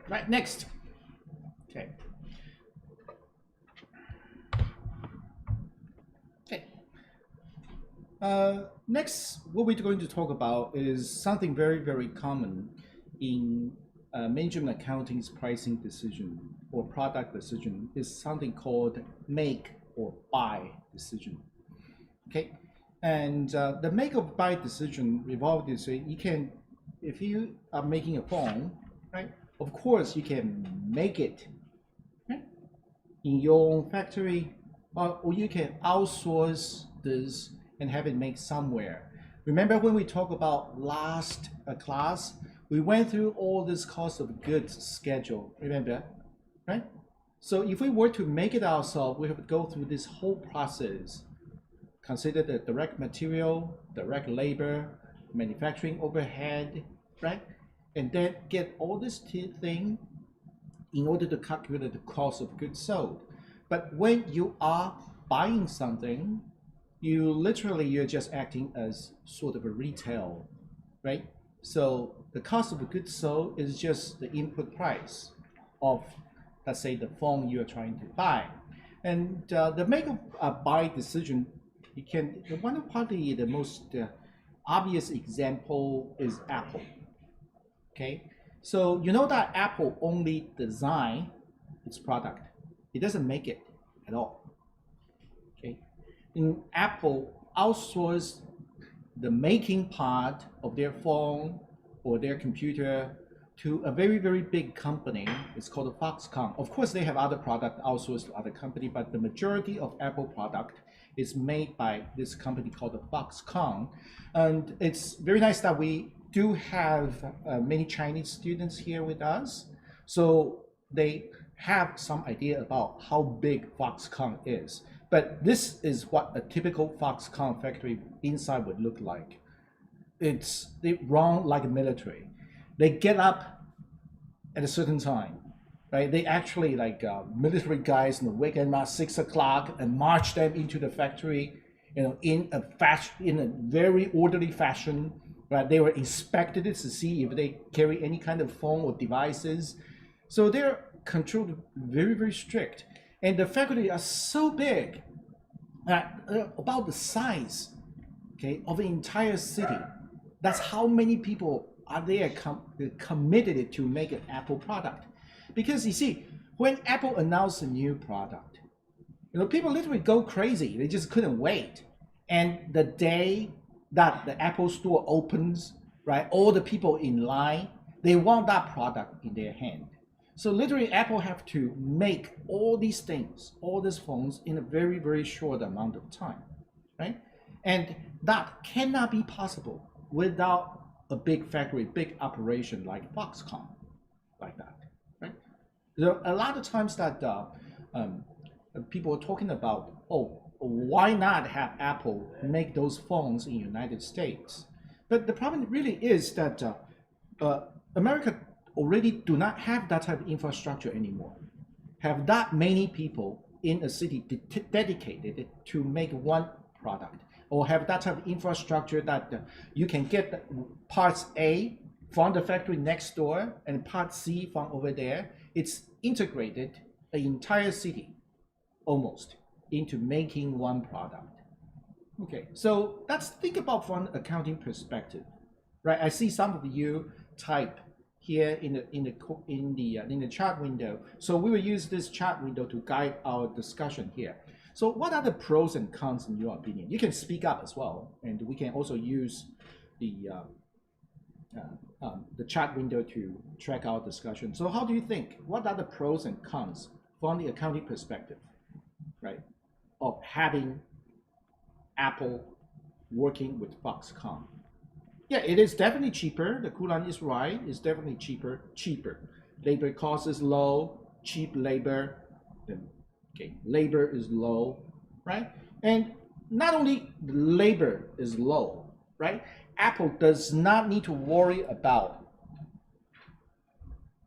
Right, next. Okay. Okay. Next, what we're going to talk about is something very, very common in management accounting's pricing decision or product decision is something called make or buy decision. Okay, and the make or buy decision revolves you can, if you are making a phone, right? Of course, you can make it right, in your own factory, or you can outsource this and have it made somewhere. Remember when we talked about last class, we went through all this cost of goods schedule, remember, right? So if we were to make it ourselves, we have to go through this whole process. Consider the direct material, direct labor, manufacturing overhead, right? And then get all this thing in order to calculate the cost of goods sold. But when you are buying something, you're just acting as sort of a retail, right? So the cost of goods sold is just the input price of, let's say, the phone you're trying to buy. And the make or buy decision, you can, one of probably the most obvious example is Apple. Okay, so you know that Apple only design its product. It doesn't make it at all. Okay, in Apple outsource the making part of their phone or their computer to a very, very big company. It's called Foxconn. Of course, they have other product outsourced to other company, but the majority of Apple product is made by this company called Foxconn. And it's very nice that we do have many Chinese students here with us. So they have some idea about how big Foxconn is. But this is what a typical Foxconn factory inside would look like. They run like a military. They get up at a certain time. right? They actually like military guys in the weekend at 6 o'clock and march them into the factory, in a very orderly fashion, right? They were inspected to see if they carry any kind of phone or devices. So they're controlled very, very strict. And the faculty are so big, about the size, okay, of the entire city. That's how many people are there committed to make an Apple product. Because you see, when Apple announced a new product, people literally go crazy. They just couldn't wait. And the day that the Apple store opens, right, all the people in line, they want that product in their hand. So literally Apple have to make all these things, all these phones in a very, very short amount of time, right? And that cannot be possible without a big factory, big operation like Foxconn, like that, right? There are a lot of times that people are talking about, oh, why not have Apple make those phones in the United States? But the problem really is that America already do not have that type of infrastructure anymore. Have that many people in a city dedicated to make one product, or have that type of infrastructure that you can get parts A from the factory next door and part C from over there. It's integrated the entire city almost into making one product. Okay, so let's think about from an accounting perspective, right? I see some of you type here in the chat window. So we will use this chat window to guide our discussion here. So what are the pros and cons in your opinion? You can speak up as well, and we can also use the chat window to track our discussion. So how do you think? What are the pros and cons from the accounting perspective, right, of having Apple working with Foxconn? Yeah, it is definitely cheaper. The Kulan is right. It's definitely cheaper. Labor cost is low. Cheap labor. Okay, labor is low, right? And not only the labor is low, right? Apple does not need to worry about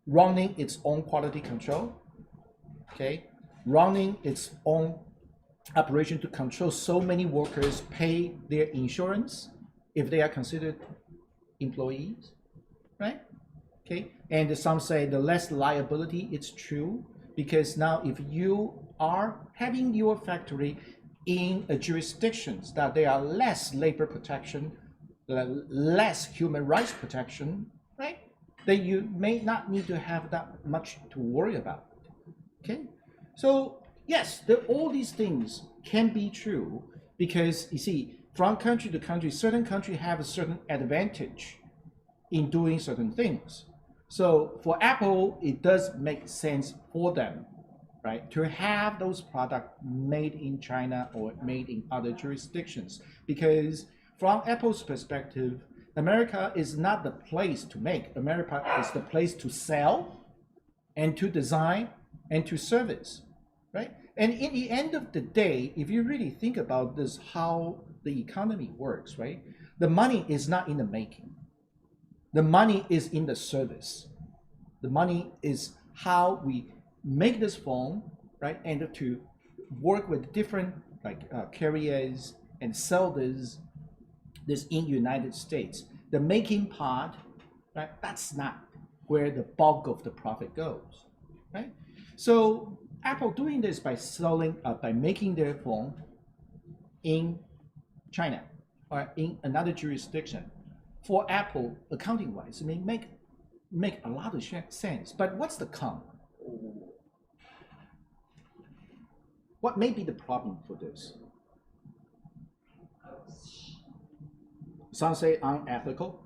running its own quality control, okay? Running its own operation to control so many workers, pay their insurance if they are considered employees, right? Okay, and some say the less liability. It's true, because now if you are having your factory in a jurisdictions that there are less labor protection, less human rights protection, right, then you may not need to have that much to worry about. Okay, so yes, all these things can be true, because you see, from country to country, certain countries have a certain advantage in doing certain things. So for Apple, it does make sense for them, right, to have those products made in China or made in other jurisdictions. Because from Apple's perspective, America is not the place to make. America is the place to sell and to design and to service, right? And in the end of the day, if you really think about this, how the economy works, right? The money is not in the making. The money is in the service. The money is how we make this phone, right? And to work with different carriers and sell this in United States. The making part, right? That's not where the bulk of the profit goes, right? So Apple doing this by by making their phone in China or in another jurisdiction, for Apple, accounting wise, it may make a lot of sense. But what's the con? What may be the problem for this? Some say unethical.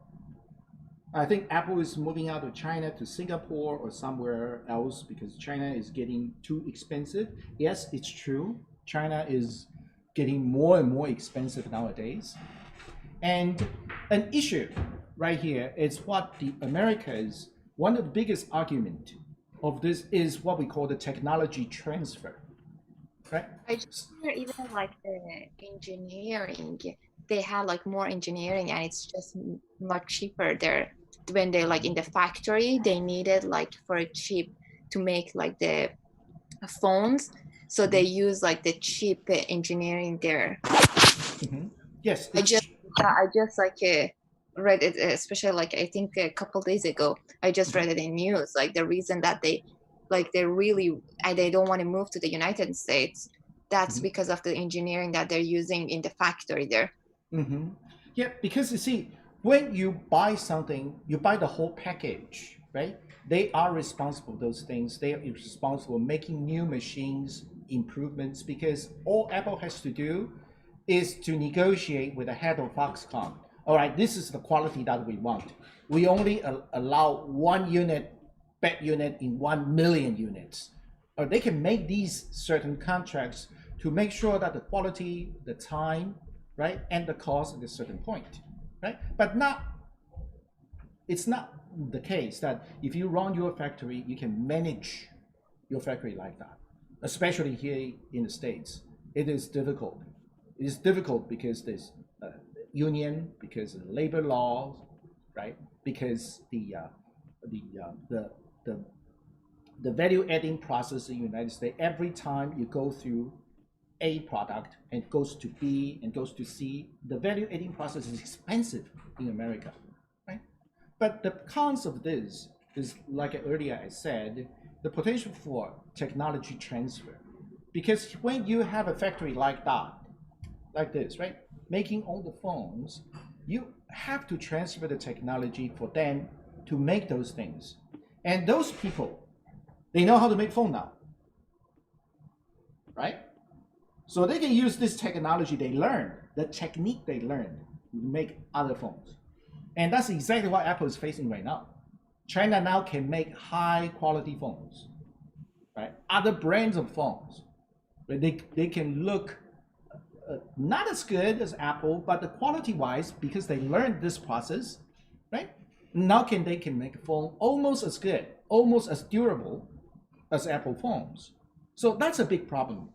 I think Apple is moving out of China to Singapore or somewhere else because China is getting too expensive. Yes, it's true. China is getting more and more expensive nowadays. And an issue right here is what the Americas, one of the biggest argument of this is what we call the technology transfer, right? I just hear even like the engineering, they have like more engineering and it's just much cheaper there. When they're like in the factory, they needed like for a chip, to make like the phones. So they use like the cheap engineering there. Yes. I just like read it, especially like I think a couple days ago. I just read it in news. Like the reason that they don't want to move to the United States. That's because of the engineering that they're using in the factory there. Yeah, because you see, when you buy something, you buy the whole package, right? They are responsible for those things. They are responsible for making new machines, improvements, because all Apple has to do is to negotiate with the head of Foxconn. All right, this is the quality that we want. We only allow 1 unit, bad unit in 1 million units. Or they can make these certain contracts to make sure that the quality, the time, right, and the cost at a certain point, right? But it's not the case that if you run your factory, you can manage your factory like that. Especially here in the States, it is difficult. It is difficult because there's union, because of labor laws, right? Because the value adding process in the United States, every time you go through A product and it goes to B and goes to C, the value adding process is expensive in America, right? But the cons of this is, like earlier I said, the potential for technology transfer. Because when you have a factory like that, like this, right, making all the phones, you have to transfer the technology for them to make those things. And those people, they know how to make phone now, right? So they can use this technology they learned, the technique they learned, to make other phones. And that's exactly what Apple is facing right now. China now can make high quality phones, right? Other brands of phones, but they can look not as good as Apple, but the quality wise, because they learned this process, right? Now they can make a phone almost as good, almost as durable as Apple phones. So that's a big problem.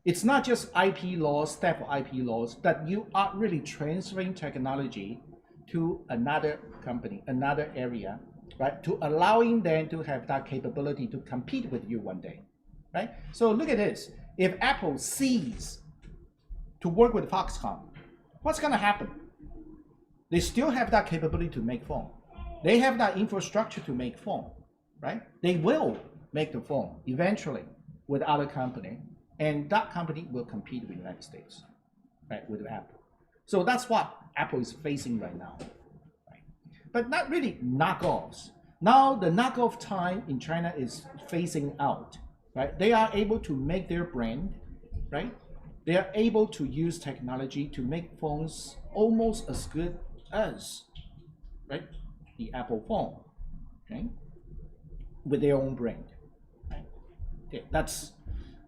It's not just IP laws, theft of IP laws, that you are really transferring technology to another company, another area, right? To allowing them to have that capability to compete with you one day, right? So look at this. If Apple ceases to work with Foxconn, what's going to happen? They still have that capability to make phone. They have that infrastructure to make phone, right? They will make the phone eventually with other company, and that company will compete with the United States, right, with Apple. So that's what Apple is facing right now, right? But not really knockoffs. Now the knockoff time in China is phasing out, right? They are able to make their brand, right? They are able to use technology to make phones almost as good as, right, the Apple phone, okay, with their own brand, right? Okay, that's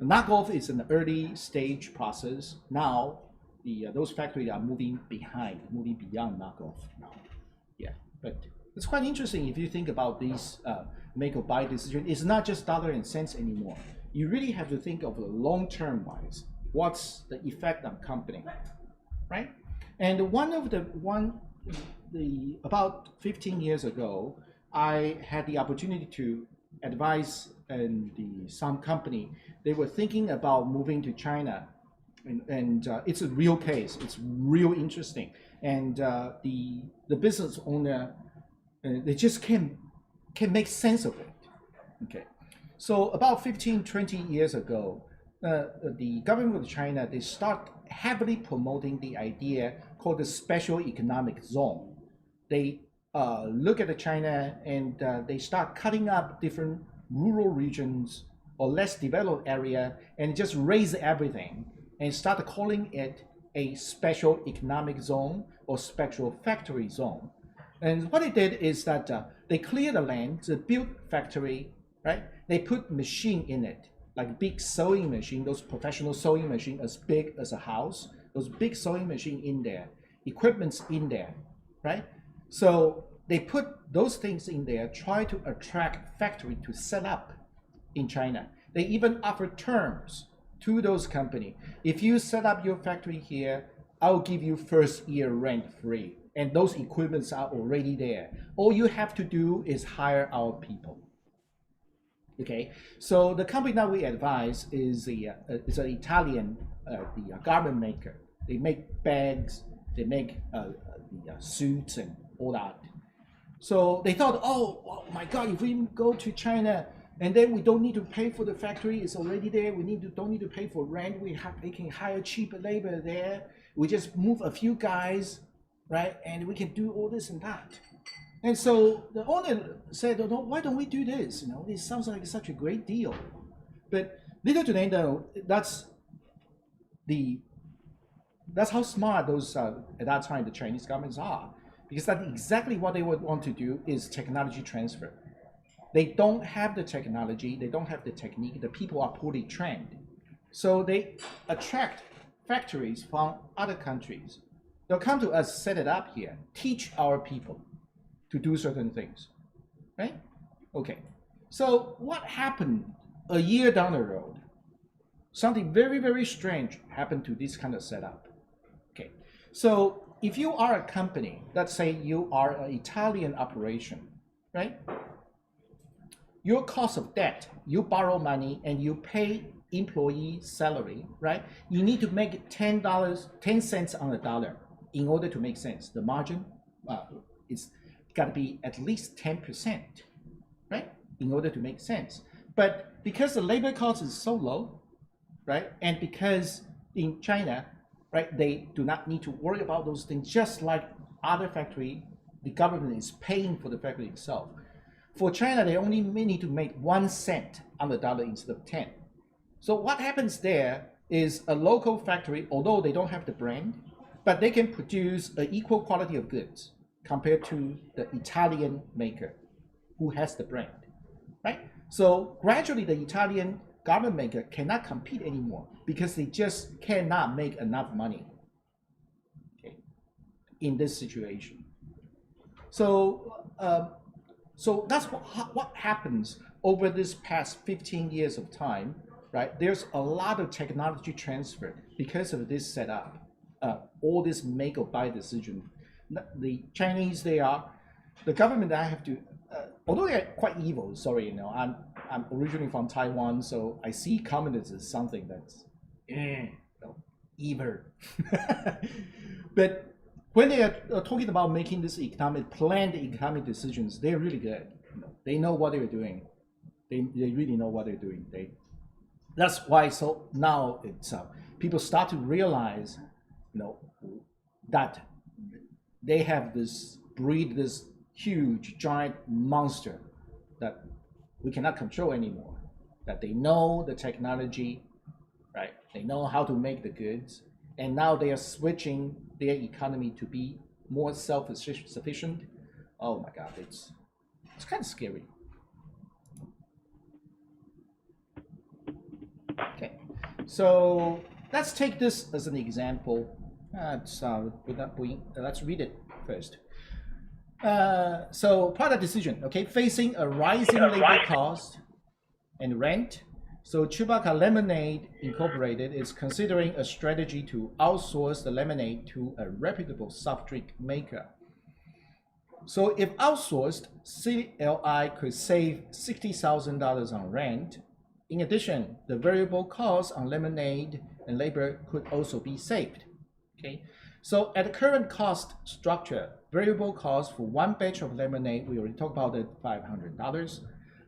knockoff is an early stage process. Now, those factories are moving beyond knockoff now. Yeah, but it's quite interesting if you think about these make or buy decision. It's not just dollar and cents anymore. You really have to think of the long-term wise. What's the effect on company, right? And about 15 years ago, I had the opportunity to advise some company. They were thinking about moving to China, and it's a real case. It's real interesting. And the business owner, they just can't make sense of it. Okay, so about 15, 20 years ago, the government of China, they start heavily promoting the idea called the special economic zone. They look at China and they start cutting up different rural regions or less developed area and just raise everything and start calling it a special economic zone or special factory zone. And what they did is that they clear the land to build factory, right? They put machine in it, like big sewing machine, those professional sewing machine as big as a house, those big sewing machine in there, equipments in there, right? So they put those things in there, try to attract factory to set up in China. They even offer terms to those companies. If you set up your factory here, I'll give you first year rent free. And those equipments are already there. All you have to do is hire our people. Okay, so the company that we advise is an Italian the garment maker. They make bags, they make the suits and all that. So they thought, oh my God, if we go to China and then we don't need to pay for the factory, it's already there. We don't need to pay for rent. They can hire cheap labor there. We just move a few guys, right, and we can do all this and that. And so the owner said, oh, why don't we do this? You know, this sounds like such a great deal. But little do they know, that's how smart those at that time the Chinese governments are, because that's exactly what they would want to do is technology transfer. They don't have the technology, they don't have the technique, the people are poorly trained. So they attract factories from other countries. They'll come to us, set it up here, teach our people to do certain things, right? Okay, so what happened a year down the road? Something very, very strange happened to this kind of setup. Okay, so if you are a company, let's say you are an Italian operation, right? Your cost of debt, you borrow money and you pay employee salary, right? You need to make $10 cents on the dollar in order to make sense. The margin is got to be at least 10%, right? In order to make sense. But because the labor cost is so low, right? And because in China, right, they do not need to worry about those things, just like other factory, the government is paying for the factory itself. For China, they only need to make 1 cent on the dollar instead of 10. So what happens there is a local factory, although they don't have the brand, but they can produce an equal quality of goods compared to the Italian maker who has the brand, right? So gradually the Italian garment maker cannot compete anymore because they just cannot make enough money, okay, in this situation. So so that's what happens over this past 15 years of time, right? There's a lot of technology transfer because of this setup, all this make or buy decision. The Chinese, the government that I have to, although they're quite evil, sorry, you know, I'm originally from Taiwan, so I see communism as something that's evil. But when they are talking about making this planned economic decisions, they're really good. You know, they know what they're doing. They really know what they're doing. That's why so now it's people start to realize, you know, that they have this huge giant monster that we cannot control anymore. That they know the technology, right? They know how to make the goods, and now they are switching their economy to be more self-sufficient. Oh my God, it's kind of scary. Okay, so let's take this as an example. Let's read it first. So product decision, okay, facing a rising labor cost and rent. So Chewbacca Lemonade Incorporated is considering a strategy to outsource the lemonade to a reputable soft drink maker. So if outsourced, CLI could save $60,000 on rent. In addition, the variable costs on lemonade and labor could also be saved. Okay, so at the current cost structure, variable cost for one batch of lemonade, we already talked about it, $500.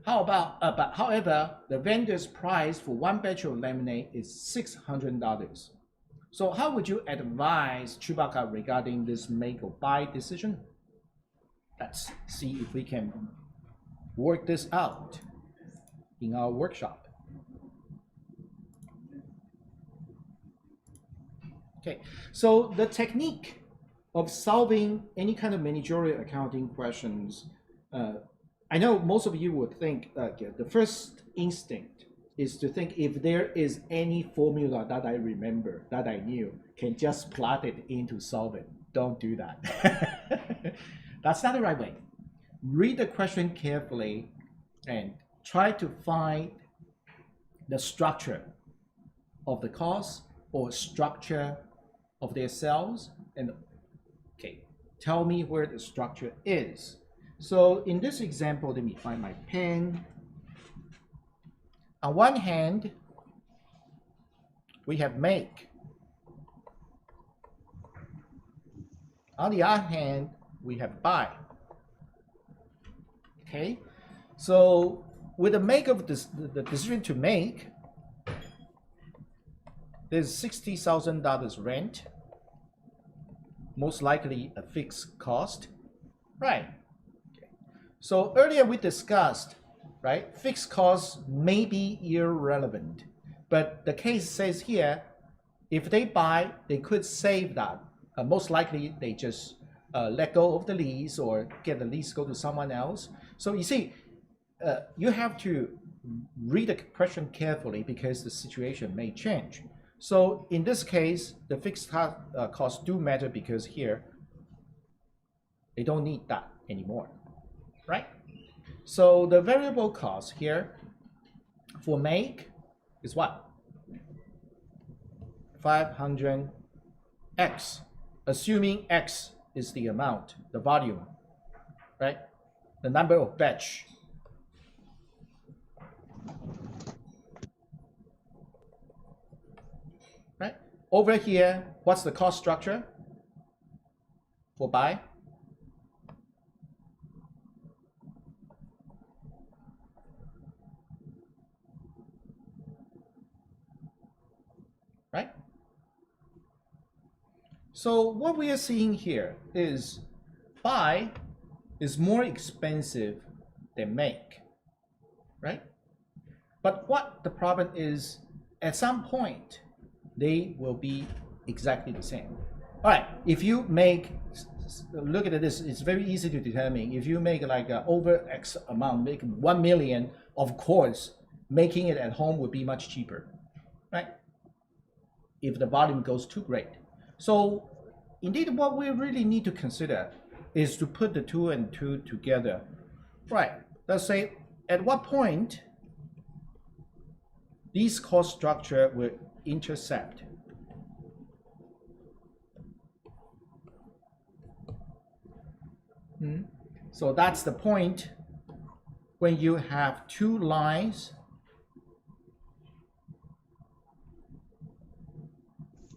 How about, but however, the vendor's price for one batch of lemonade is $600. So how would you advise Chewbacca regarding this make or buy decision? Let's see if we can work this out in our workshop. Okay, so the technique of solving any kind of managerial accounting questions, I know most of you would think the first instinct is to think if there is any formula that I remember, that I knew, can just plot it in to solve it. Don't do that. That's not the right way. Read the question carefully and try to find the structure of the cost or structure of their cells, and okay, tell me where the structure is. So in this example, let me find my pen. on one hand, we have make. On the other hand, we have buy. Okay, so with the make of this, the decision to make, there's $60,000 rent, most likely a fixed cost, right? Okay. So earlier we discussed, right, fixed costs may be irrelevant, but the case says here, if they buy, they could save that. Most likely they just let go of the lease or get the lease go to someone else. So you see, you have to read the question carefully because the situation may change. So in this case, the fixed costs do matter because here, they don't need that anymore, right? So the variable cost here for make is what? 500x, assuming x is the amount, the volume, right? The number of batch. Right? Over here, what's the cost structure for buy? Right? So what we are seeing here is buy is more expensive than make, right? But what the problem is, at some point, they will be exactly the same. All right, if you make, look at this, it's very easy to determine. If you make like over X amount, make 1 million, of course, making it at home would be much cheaper, right? If the volume goes too great. So indeed, what we really need to consider is to put the two and two together. Right, let's say at what point these cost structure will intersect. So that's the point when you have two lines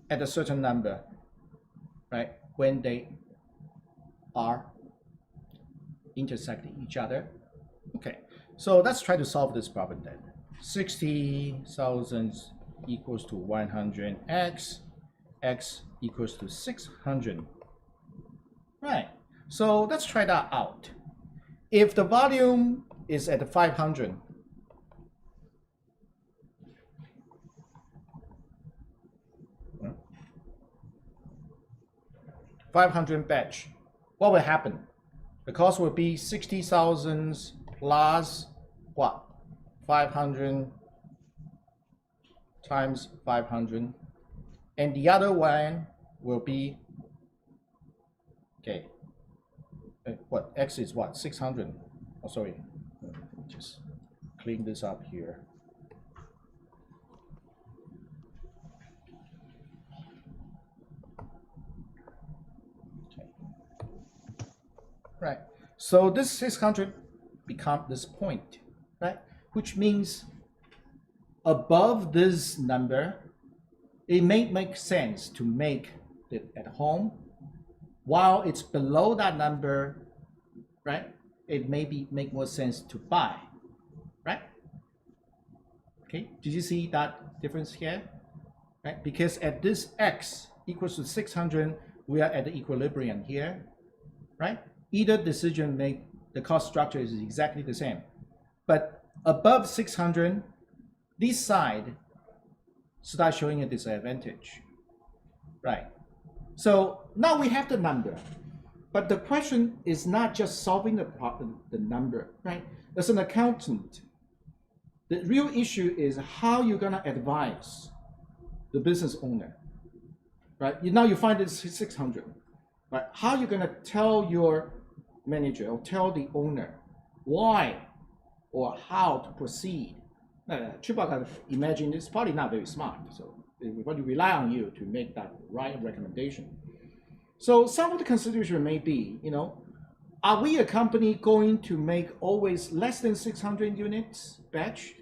at a certain number, right? When they are intersecting each other. Okay, so let's try to solve this problem then. 60,000 equals to 100x, x equals to 600. Right, so let's try that out. If the volume is at 500, batch, what will happen? The cost will be 60,000 plus what? 500 times 500, and the other one will be, okay, what, x is what, 600? Oh, sorry, just clean this up here. Okay. Right, so this 600 become this point, right? Which means above this number, it may make sense to make it at home. While it's below that number, right? It may make more sense to buy, right? Okay, did you see that difference here? Right, because at this x equals to 600, we are at the equilibrium here, right? Either decision make the cost structure is exactly the same, but above 600, this side starts showing a disadvantage, right? So now we have the number, but the question is not just solving the number, right? As an accountant, the real issue is how you're gonna advise the business owner, right? Now you find it's 600, right? How you're gonna tell your manager or tell the owner why or how to proceed? Triple can imagine it's probably not very smart, so we want to rely on you to make that right recommendation. So some of the consideration may be, are we a company going to make always less than 600 units batch?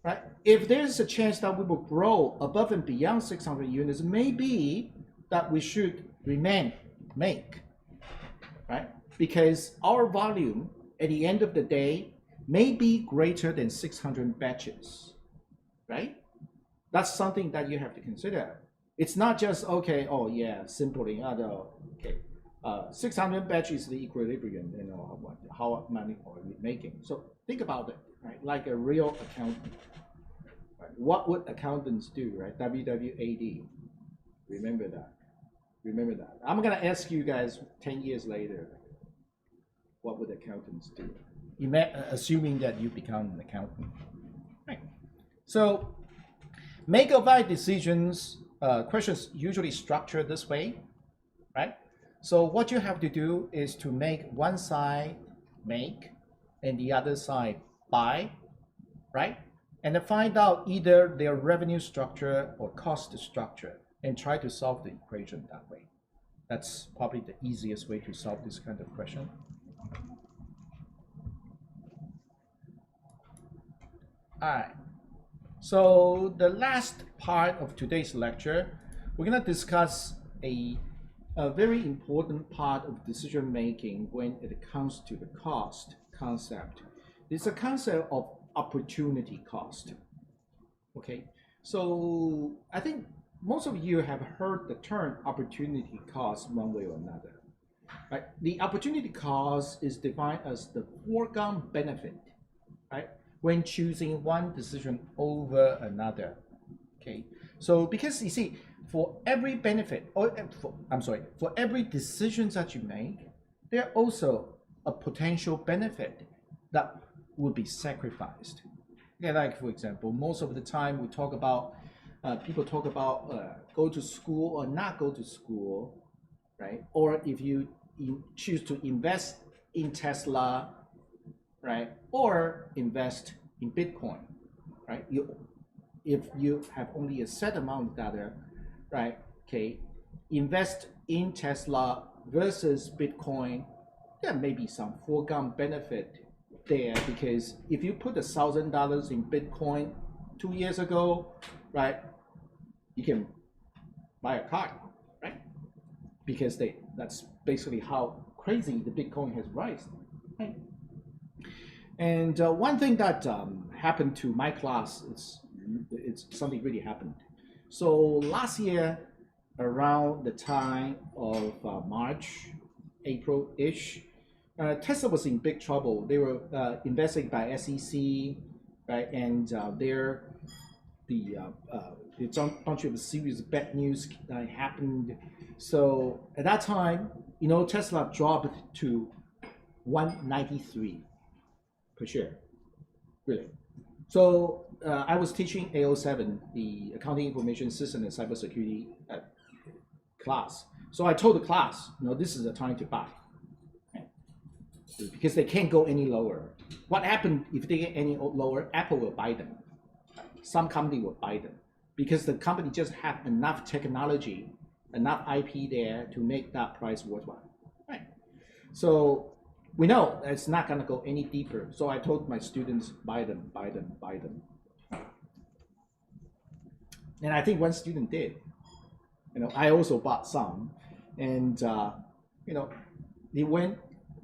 right? If there's a chance that we will grow above and beyond 600 units, maybe that we should remain make, right? Because our volume at the end of the day may be greater than 600 batches, right? That's something that you have to consider. It's not just, okay, oh yeah, simply, okay, 600 batches is the equilibrium, you know, how many are we making? So think about it, right? Like a real accountant, right? What would accountants do, right? WWAD, remember that. Remember that. I'm gonna ask you guys 10 years later, what would accountants do? Assuming that you become an accountant. Right. So make or buy decisions, questions usually structured this way, right? So what you have to do is to make one side make and the other side buy, right? And then find out either their revenue structure or cost structure and try to solve the equation that way. That's probably the easiest way to solve this kind of question. All right. So the last part of today's lecture, we're going to discuss a very important part of decision making when it comes to the cost concept. It's a concept of opportunity cost. Okay, so I think most of you have heard the term opportunity cost one way or another. Right? The opportunity cost is defined as the foregone benefit, right, when choosing one decision over another. Okay, so because you see, for every benefit, or for every decision that you make, there are also a potential benefit that will be sacrificed. Yeah, like for example, most of the time we talk about, people talk about go to school or not go to school, right? Or if you choose to invest in Tesla, right? Or invest in Bitcoin, right? If you have only a set amount of data, right? Okay, invest in Tesla versus Bitcoin, there may be some foregone benefit there, because if you put $1,000 in Bitcoin 2 years ago, right, you can buy a car, right? Because that's basically how crazy the Bitcoin has risen, right? And one thing that happened to my class, it's something really happened. So last year, around the time of March, April-ish, Tesla was in big trouble. They were investigated by SEC, right? And the bunch of a series of bad news happened. So at that time, you know, Tesla dropped to 193 per share, really. So I was teaching AO7, the Accounting Information System and Cybersecurity class. So I told the class, you know, this is the time to buy, because they can't go any lower. What happened if they get any lower? Apple will buy them. Some company will buy them, because the company just have enough technology, enough IP there to make that price worthwhile. Right. So we know it's not going to go any deeper. So I told my students, buy them, buy them, buy them. And I think one student did. You know, I also bought some, and you know, it went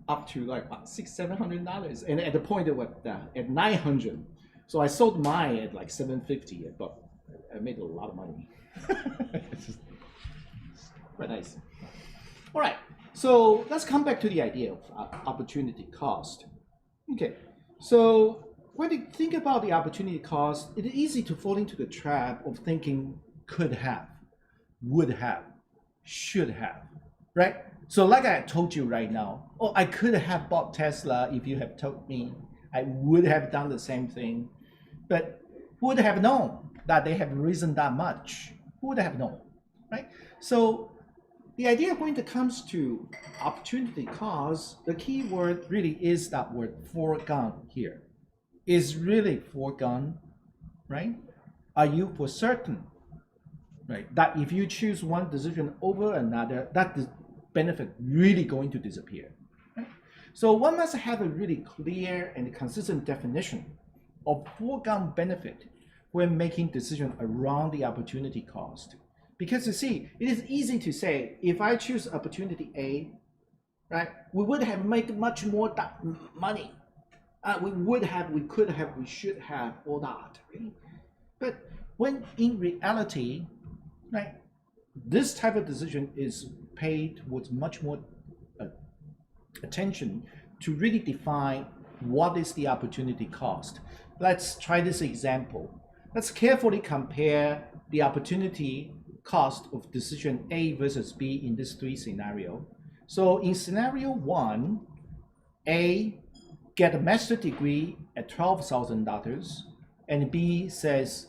up to like $600-700, and at the point it was at 900. So I sold mine at like 750, but I made a lot of money. It's just quite nice. All right, so let's come back to the idea of opportunity cost. Okay, so when you think about the opportunity cost, it is easy to fall into the trap of thinking could have, would have, should have, right? So like I told you right now, oh, I could have bought Tesla if you have told me. I would have done the same thing, but who would have known that they have risen that much? Who would have known, right? So the idea when it comes to opportunity cost, the key word really is that word foregone here. Is really foregone, right? Are you for certain, right, that if you choose one decision over another, that the benefit really going to disappear? Right? So one must have a really clear and consistent definition of foregone benefit when making decision around the opportunity cost. Because you see, it is easy to say, if I choose opportunity A, right, we would have made much more money. We would have, we could have, we should have, all that, right? But when in reality, right, this type of decision is paid with much more attention to really define what is the opportunity cost. Let's try this example. Let's carefully compare the opportunity cost of decision A versus B in this three scenario. So in scenario 1, A get a master's degree at $12,000 and B says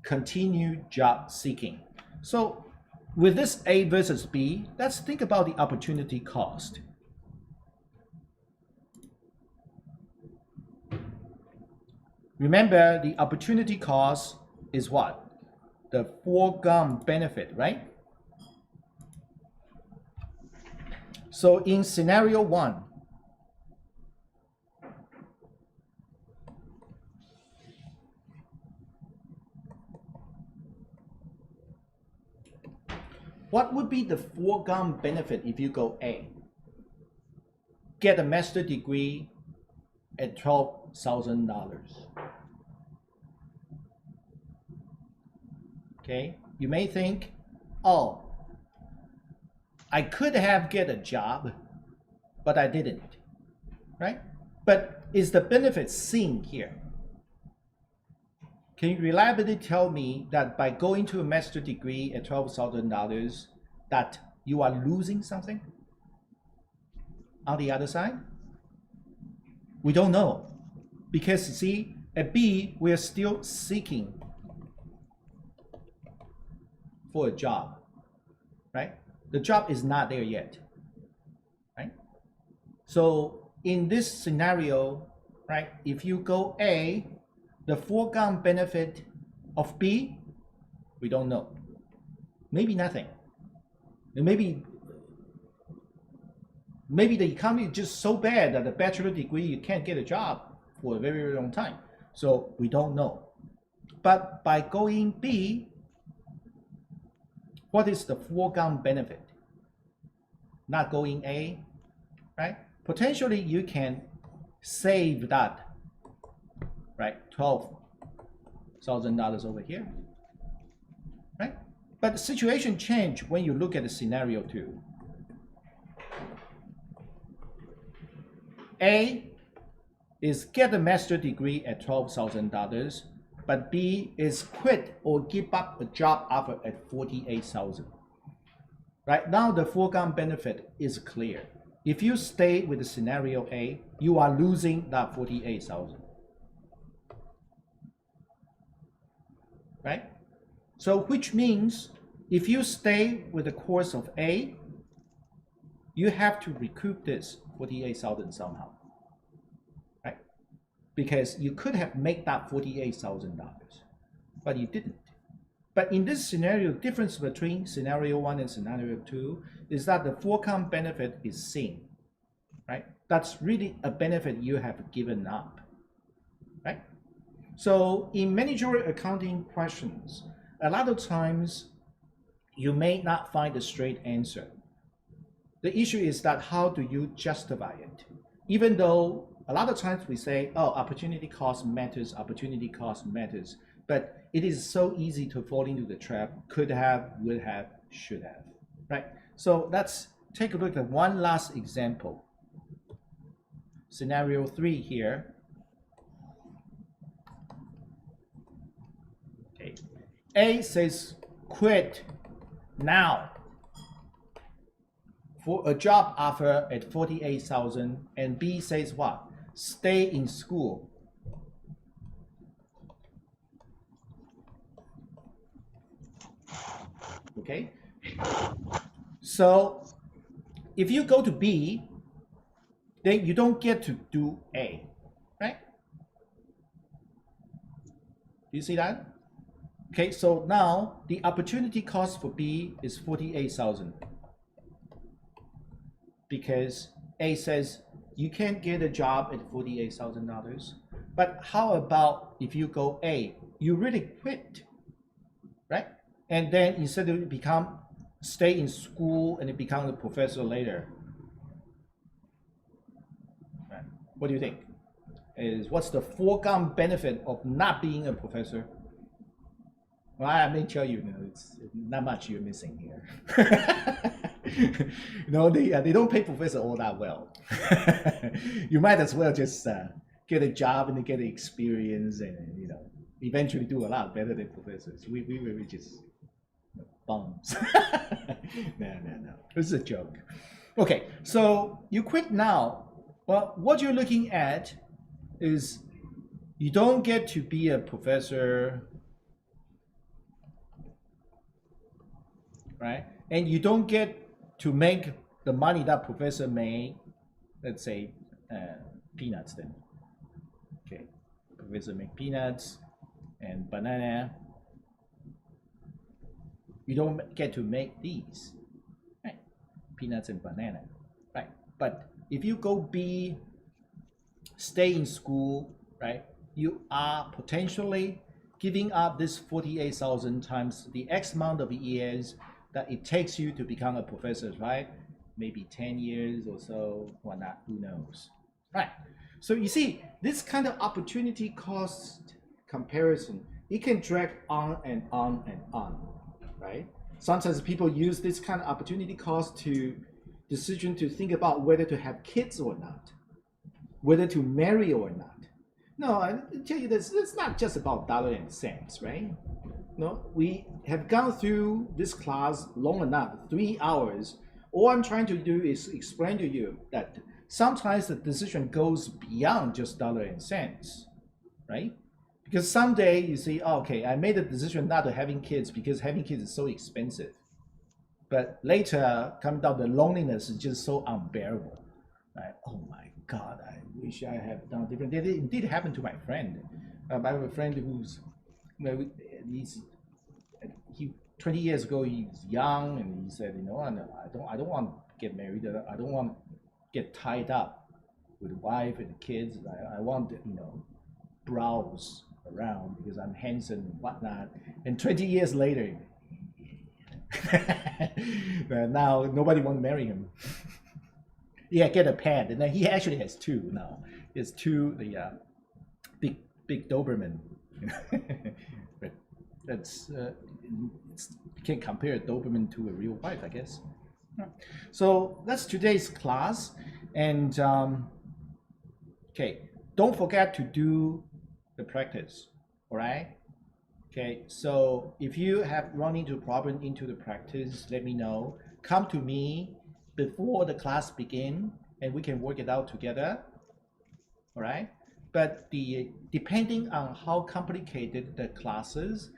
continue job seeking. So with this A versus B, let's think about the opportunity cost. Remember, the opportunity cost is what? The foregone benefit, right? So in scenario 1, what would be the foregone benefit if you go A? Get a master's degree at $12,000. Okay, you may think, oh, I could have get a job, but I didn't, right? But is the benefit seen here? Can you reliably tell me that by going to a master's degree at $12,000 that you are losing something on the other side? We don't know, because see, at B, we are still seeking for a job, right? The job is not there yet, right? So in this scenario, right, if you go A, the foregone benefit of B, we don't know. Maybe nothing. And maybe the economy is just so bad that a bachelor degree, you can't get a job for a very, very long time. So we don't know. But by going B, what is the foregone benefit? Not going A, right? Potentially you can save that, right? $12,000 over here, right? But the situation changed when you look at the scenario 2. A is get a master's degree at $12,000, but B is quit or give up a job offer at $48,000. Right now, the foregone benefit is clear. If you stay with the scenario A, you are losing that $48,000. Right? So which means if you stay with the course of A, you have to recoup this $48,000 somehow. Right? Because you could have made that $48,000, but you didn't. But in this scenario, the difference between scenario 1 and scenario 2 is that the foregone benefit is seen, right? That's really a benefit you have given up, right? So in managerial accounting questions, a lot of times you may not find a straight answer. The issue is that how do you justify it? Even though a lot of times we say, oh, opportunity cost matters, but it is so easy to fall into the trap, could have, would have, should have, right? So let's take a look at one last example. Scenario 3 here. Okay. A says quit now for a job offer at $48,000, and B says what? Stay in school. Okay, so if you go to B, then you don't get to do A, right? Do you see that? Okay, so now the opportunity cost for B is $48,000 because A says you can't get a job at $48,000, But how about if you go A, you really quit, right? And then instead of stay in school and become a professor later. Right? What do you think? What's the foregone benefit of not being a professor? Well, I may tell you, it's not much you're missing here. They don't pay professor all that well. You might as well just get a job and get the experience, and eventually do a lot better than professors. We just bums. No. This is a joke. Okay, so you quit now. Well, what you're looking at is you don't get to be a professor, right? And you don't get to make the money that professor made, let's say peanuts then. Okay, professor make peanuts and banana. You don't get to make these, right? Peanuts and banana, right? But if you go B, stay in school, right? You are potentially giving up this 48,000 times the X amount of years that it takes you to become a professor, right? Maybe 10 years or so, whatnot, who knows, right? So you see, this kind of opportunity cost comparison, it can drag on and on and on, right? Sometimes people use this kind of opportunity cost to decision to think about whether to have kids or not, whether to marry or not. No, I tell you this, it's not just about dollar and cents, right? No, we have gone through this class long enough, 3 hours. All I'm trying to do is explain to you that sometimes the decision goes beyond just dollar and cents, right? Because someday you say, oh, okay, I made a decision not to having kids because having kids is so expensive. But later, coming down, the loneliness is just so unbearable. Right? Oh my God, I wish I had done different. It indeed happened to my friend. I have a friend who's, he 20 years ago he was young, and he said, I don't want to get married. I don't want to get tied up with a wife and kids. I want to, browse around because I'm handsome and whatnot. And 20 years later, now nobody wants to marry him. Yeah, get a pet, and then he actually has two now. He has two big Doberman. But that's you can't compare a Doberman to a real wife, I guess. So that's today's class, and okay, don't forget to do the practice. All right. Okay, so if you have run into a problem into the practice, let me know. Come to me before the class begin, and we can work it out together. All right. But depending on how complicated the classes,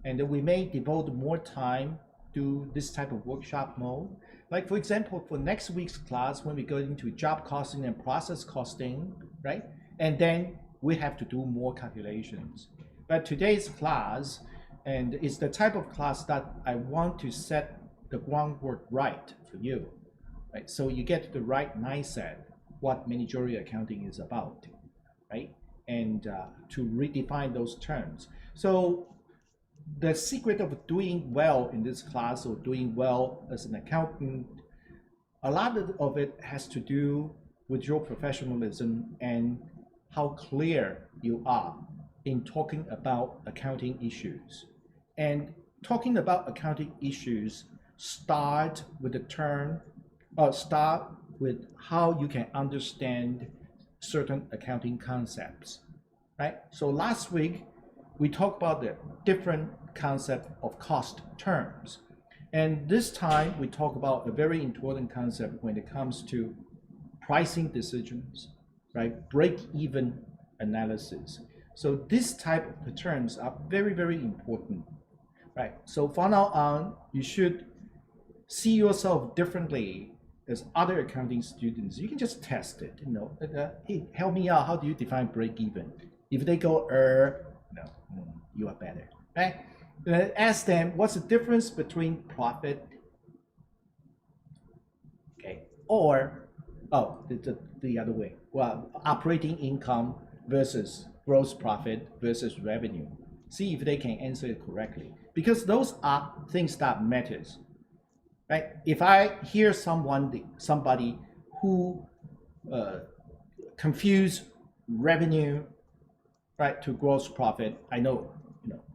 and we may devote more time to this type of workshop mode. Like for example, for next week's class, when we go into job costing and process costing, right? And then we have to do more calculations. But today's class, and it's the type of class that I want to set the groundwork right for you, right? So you get the right mindset, what managerial accounting is about, right? And to redefine those terms. So the secret of doing well in this class, or doing well as an accountant, a lot of it has to do with your professionalism and how clear you are in talking about accounting issues. And talking about accounting issues start with how you can understand certain accounting concepts, right? So last week we talked about the different concept of cost terms, and this time we talk about a very important concept when it comes to pricing decisions, right? Break-even analysis. So this type of terms are very, very important, right? So from now on, you should see yourself differently as other accounting students. You can just test it, hey, help me out, how do you define break-even? If they go, no, you are better, right? Ask them, what's the difference between profit, okay, or, the other way, well, operating income versus gross profit versus revenue. See if they can answer it correctly, because those are things that matters, right? If I hear somebody who confuse revenue, right, to gross profit, I know,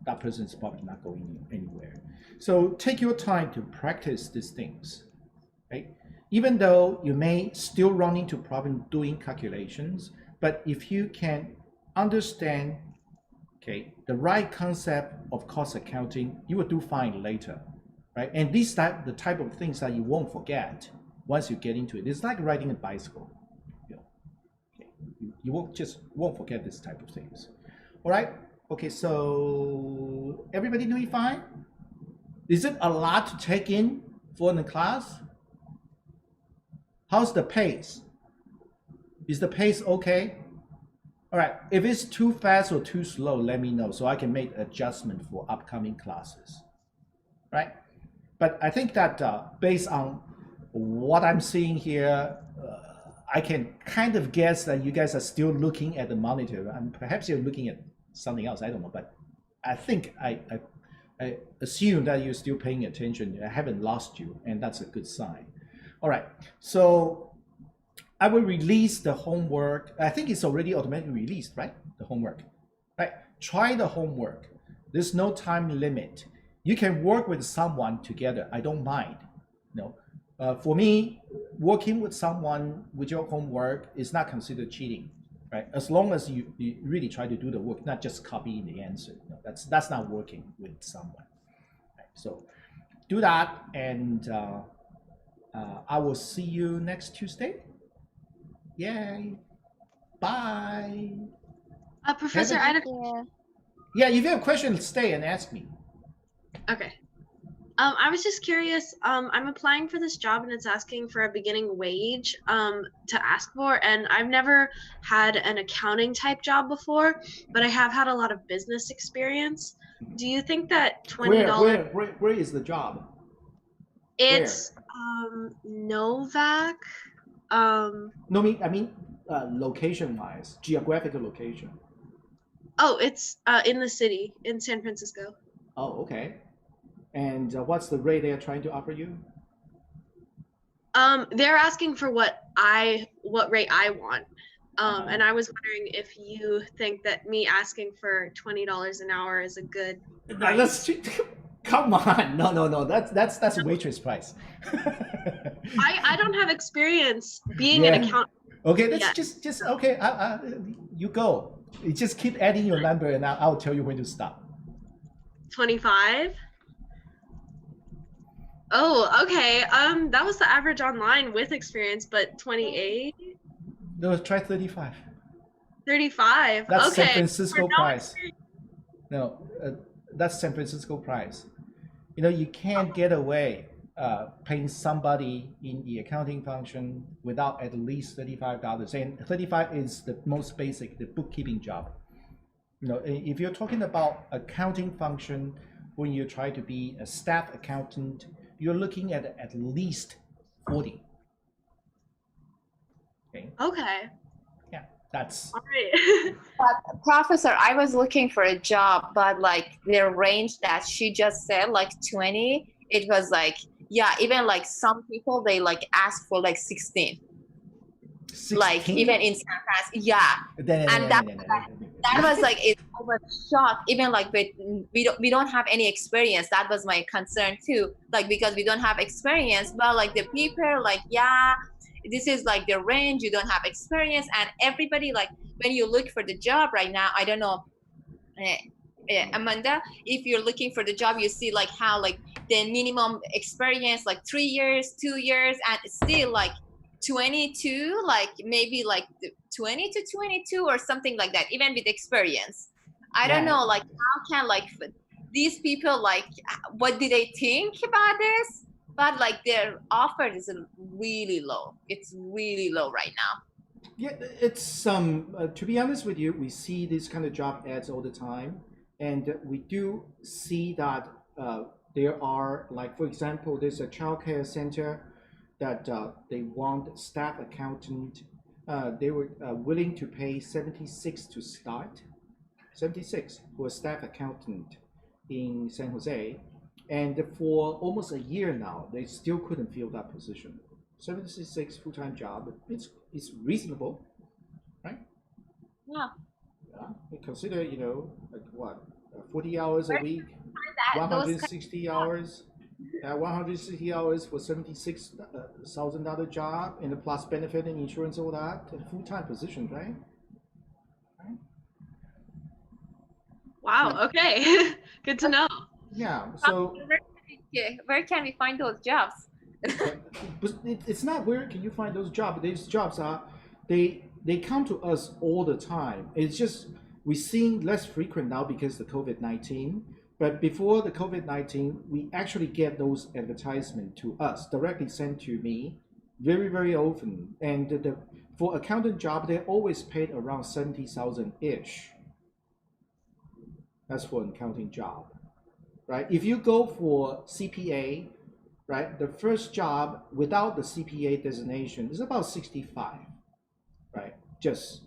that person is probably not going anywhere. So take your time to practice these things, right? Even though you may still run into problem doing calculations, but if you can understand, okay, the right concept of cost accounting, you will do fine later, right? And the type of things that you won't forget once you get into it. It's like riding a bicycle. Okay. You won't forget this type of things. All right. Okay. So everybody doing fine? Is it a lot to take in for the class? How's the pace? Is the pace okay? All right, if it's too fast or too slow, let me know so I can make adjustment for upcoming classes, right? But I think that based on what I'm seeing here, I can kind of guess that you guys are still looking at the monitor, and perhaps you're looking at something else, I don't know, but I think I assume that you're still paying attention. I haven't lost you, and that's a good sign. All right, so I will release the homework. I think it's already automatically released, right? The homework, right? Try the homework. There's no time limit. You can work with someone together. I don't mind. For me, working with someone with your homework is not considered cheating, right? As long as you really try to do the work, not just copying the answer. That's not working with someone. Right? So do that, and I will see you next Tuesday. Yay. Bye. Professor, I had a... Yeah, if you have a question, stay and ask me. Okay. I was just curious. I'm applying for this job and it's asking for a beginning wage to ask for, and I've never had an accounting type job before, but I have had a lot of business experience. Do you think that $20? Where is the job? It's Novak. No, I mean location-wise, geographical location. Oh, it's in the city in San Francisco. Oh, okay. And what's the rate they're trying to offer you? They're asking for what rate I want. And I was wondering if you think that me asking for $20 an hour is a good price. Come on, no. That's waitress price. I don't have experience being an accountant. Okay, that's just okay. You go. You just keep adding your number, and I'll tell you when to stop. 25. Oh, okay. That was the average online with experience, but 28. No, try 35. 35. That's okay. San Francisco price. No, that's San Francisco price. You can't get away paying somebody in the accounting function without at least $35. And 35 is the most basic, the bookkeeping job. If you're talking about accounting function, when you try to be a staff accountant, you're looking at least 40. Okay. Yeah, that's all right. But Professor, I was looking for a job, but like the range that she just said, like 20, it was like, yeah, even like some people, they like ask for like 16. 16? Like even in San Francisco, yeah. And that was like, it was shocked. Even like we don't have any experience. That was my concern too. Like, because we don't have experience, but like the people like, yeah, this is like the range, you don't have experience. And everybody, like when you look for the job right now, I don't know, Amanda, if you're looking for the job, you see like how like the minimum experience, like 3 years, 2 years, and still like 22, like maybe like 20 to 22 or something like that, even with experience. I don't know, like how can like these people, like what do they think about this? But like their offer is really low. It's really low right now. Yeah, it's to be honest with you, we see these kind of job ads all the time, and we do see that there are, like, for example, there's a childcare center that they want staff accountant they were willing to pay 76 to start, 76 for a staff accountant in San Jose. And for almost a year now, they still couldn't fill that position. 76 full-time job, it's reasonable, right? Yeah. Yeah. Consider, like what, 40 hours a week, Those 160 hours. 160 hours for $76,000 job, and plus benefit and insurance, all that, and full-time position, right? Wow. Okay. Good to know. Yeah. So where can we find those jobs? but it's not where can you find those jobs. These jobs are they come to us all the time. It's just we're seeing less frequent now because of the COVID-19. But before the COVID-19, we actually get those advertisements to us, directly sent to me, very, very often. And for accountant job, they always paid around 70,000-ish. That's for an accounting job, right? If you go for CPA, right, the first job without the CPA designation is about 65, right? Just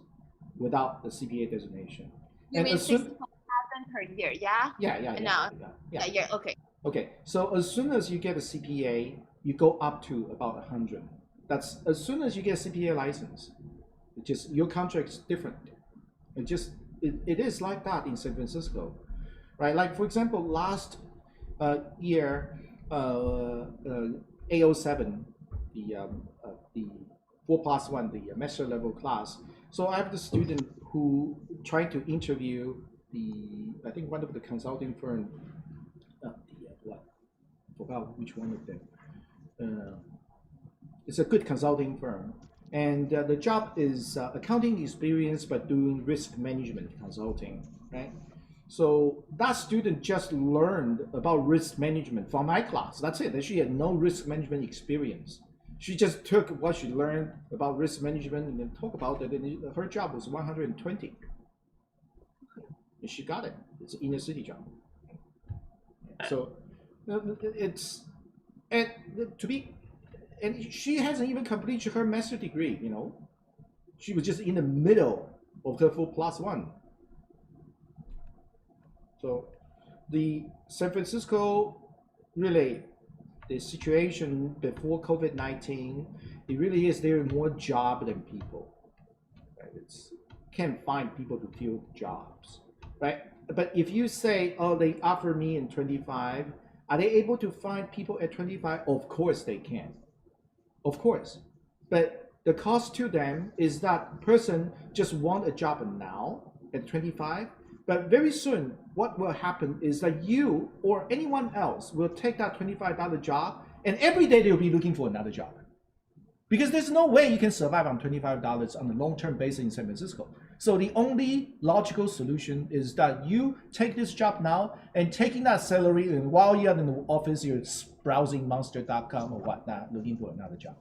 without the CPA designation. You mean 60,000 per year, yeah? Yeah. Okay. Okay, so as soon as you get a CPA, you go up to about 100. That's as soon as you get a CPA license. It just your contract is different. It is like that in San Francisco, right? Like for example, last year, A07, the 4+1, the master level class. So I have the student who tried to interview I think one of the consulting firm, forgot which one of them. It's a good consulting firm, and the job is accounting experience but doing risk management consulting, right? So that student just learned about risk management from my class. That's it. She had no risk management experience. She just took what she learned about risk management and then talked about it, and her job was 120. And she got it. It's an inner city job. So it's and she hasn't even completed her master's degree. She was just in the middle of her 4+1. So the San Francisco, really, the situation before COVID-19, it really is there are more job than people. Right? Can't find people to fill jobs. Right? But if you say, oh, they offer me in 25, are they able to find people at 25? Of course they can. Of course. But the cost to them is that person just want a job now at 25. But very soon, what will happen is that you or anyone else will take that $25 job, and every day they'll be looking for another job. Because there's no way you can survive on $25 on a long-term basis in San Francisco. So the only logical solution is that you take this job now and taking that salary, and while you're in the office, you're browsing monster.com or whatnot, looking for another job,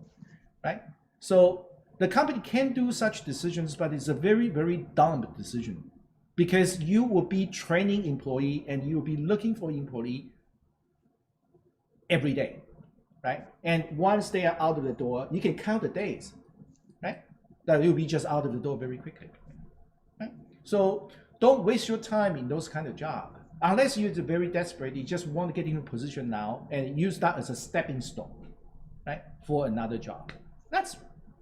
right? So the company can do such decisions, but it's a very, very dumb decision because you will be training employee and you will be looking for employee every day, right? And once they are out of the door, you can count the days, right? That you'll be just out of the door very quickly. So don't waste your time in those kind of jobs. Unless you're very desperate, you just want to get into a position now and use that as a stepping stone, right, for another job.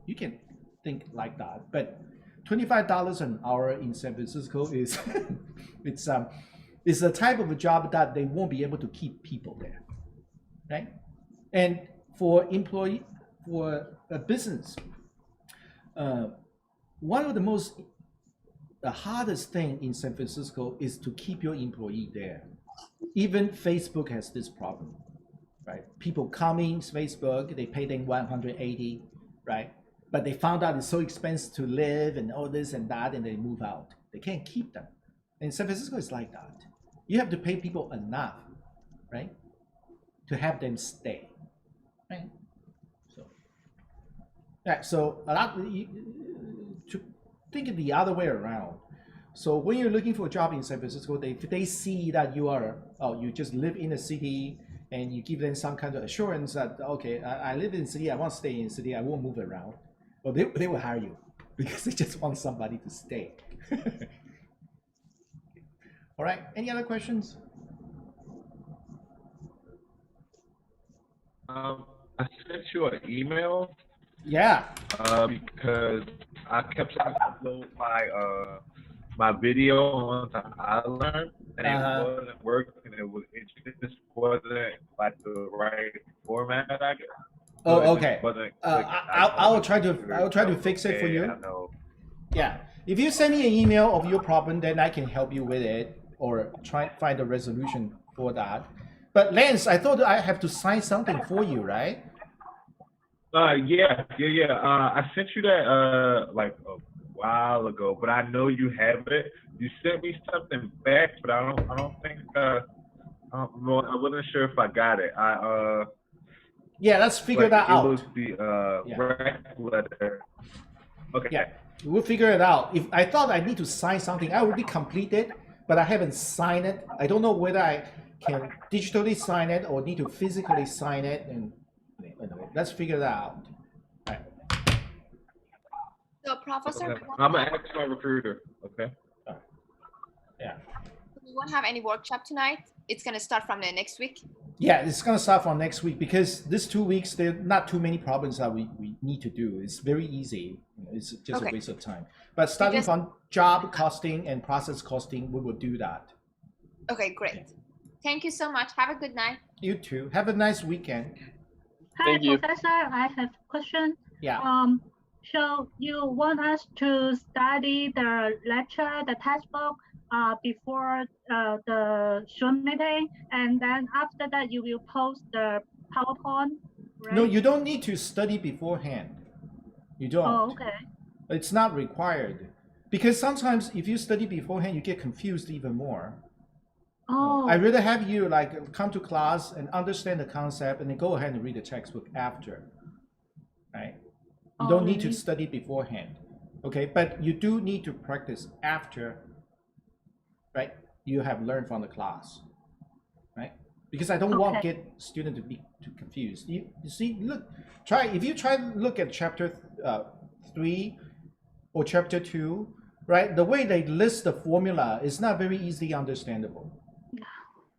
You can think like that. But $25 an hour in San Francisco is it's a type of a job that they won't be able to keep people there, right? And for a business, one of the hardest thing in San Francisco is to keep your employee there. Even Facebook has this problem, right? People come in Facebook, they pay them $180, right? But they found out it's so expensive to live and all this and that, and they move out. They can't keep them. And San Francisco is like that. You have to pay people enough, right, to have them stay, right? So a lot to think it the other way around. So when you're looking for a job in San Francisco, they see that you just live in the city, and you give them some kind of assurance that, okay, I live in the city, I want to stay in the city, I won't move around. Well, they will hire you. because they just want somebody to stay. All right, any other questions? I sent you an email Yeah. because I kept trying to upload my video onto iLearn and it wasn't working. It just wasn't like the right format, I guess. So Oh, it just okay. wasn't I'll try to fix it for okay, you. I know. Yeah. If you send me an email of your problem, then I can help you with it or try and find a resolution for that. But Lance, I thought I have to sign something for you, right? Yeah. I sent you that like a while ago, but I know you have it. You sent me something back, but I don't think I wasn't sure if I got it. Yeah, let's figure like, that out. It was the rec letter. Okay. Yeah, we'll figure it out. If I thought I need to sign something, I already completed, but I haven't signed it. I don't know whether I can digitally sign it or need to physically sign it. And anyway, let's figure that out. All right. So, Professor, Okay. I'm gonna ask my recruiter. Okay. Yeah. we won't have any workshop tonight. It's gonna start from the next week. Yeah, it's gonna start from next week because this 2 weeks there are not too many problems that we need to do. It's very easy. It's just a waste of time. But starting from job costing and process costing, we will do that. Okay, great. Thank you so much. Have a good night. You too. Have a nice weekend. Hi, Professor. I have a question. Yeah. So you want us to study the lecture, the textbook, before the Zoom meeting, and then after that you will post the PowerPoint, right? No, you don't need to study beforehand. You don't. Oh, okay. It's not required. Because sometimes if you study beforehand, you get confused even more. Oh. I'd rather have you like come to class and understand the concept and then go ahead and read the textbook after, right? You don't need to study beforehand, okay? But you do need to practice after, right? You have learned from the class, right? Because I don't want get student to be too confused. You see, look, if you try to look at chapter 3 or chapter 2, right? The way they list the formula is not very easily understandable,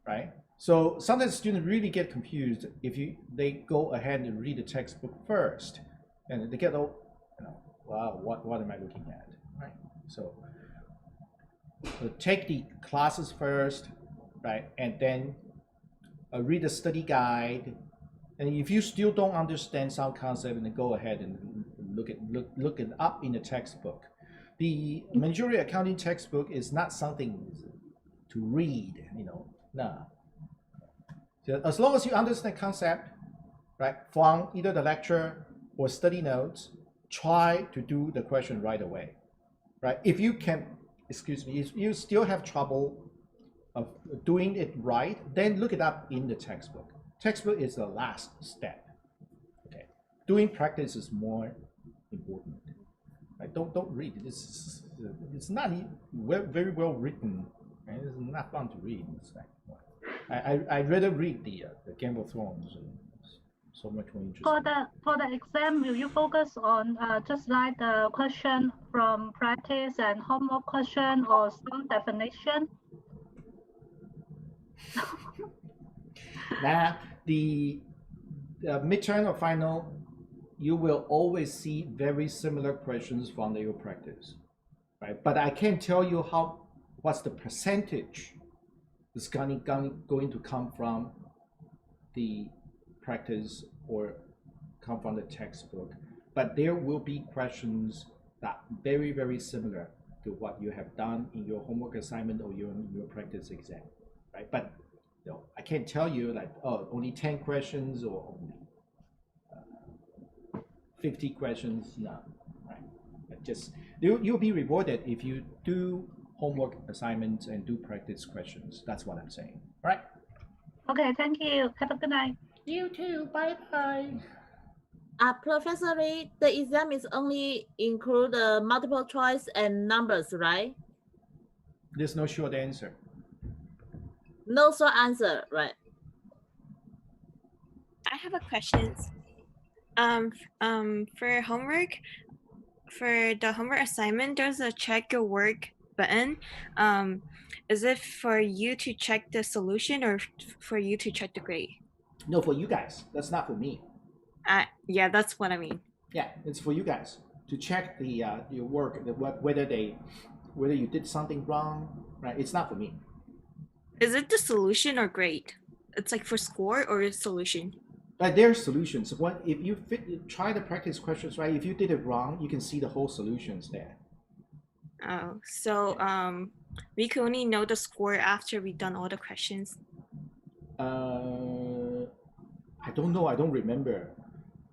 right? So sometimes students really get confused if they go ahead and read the textbook first, and they get wow, what am I looking at, right? So take the classes first, right, and then read the study guide. And if you still don't understand some concept, then go ahead and look it up in the textbook. The managerial accounting textbook is not something to read, no. So as long as you understand concept, right, from either the lecture or study notes, try to do the question right away, right? If you can, if you still have trouble of doing it right, then look it up in the textbook. Textbook is the last step. Okay, doing practice is more important. Right? Don't read it. It's not very well written. Right? It's not fun to read. It's like, I'd rather read the Game of Thrones. So much more interesting. For the exam, will you focus on just like the question from practice and homework question or some definition? Now, the midterm or final, you will always see very similar questions from your practice, right? But I can't tell you what's the percentage is going to come from the practice or come from the textbook. But there will be questions that very, very similar to what you have done in your homework assignment or your practice exam, right? But I can't tell you like, only 10 questions or only 50 questions. No, right? Just you'll be rewarded if you do homework assignments and do practice questions. That's what I'm saying. All right. Okay, thank you. Have a good night. You too. Bye bye. Professor Lee, the exam is only include multiple choice and numbers, right? There's no short answer. No short answer, right? I have a question. For homework, for the homework assignment, there's a check your work button. Is it for you to check the solution or for you to check the grade? No, for you guys. That's not for me. Yeah, that's what I mean. Yeah, it's for you guys to check the your work, whether you did something wrong, right? It's not for me. Is it the solution or grade? It's like for score or solution? There are solutions. What if you try the practice questions, right? If you did it wrong, you can see the whole solutions there. Oh, so we can only know the score after we've done all the questions. I don't know. I don't remember.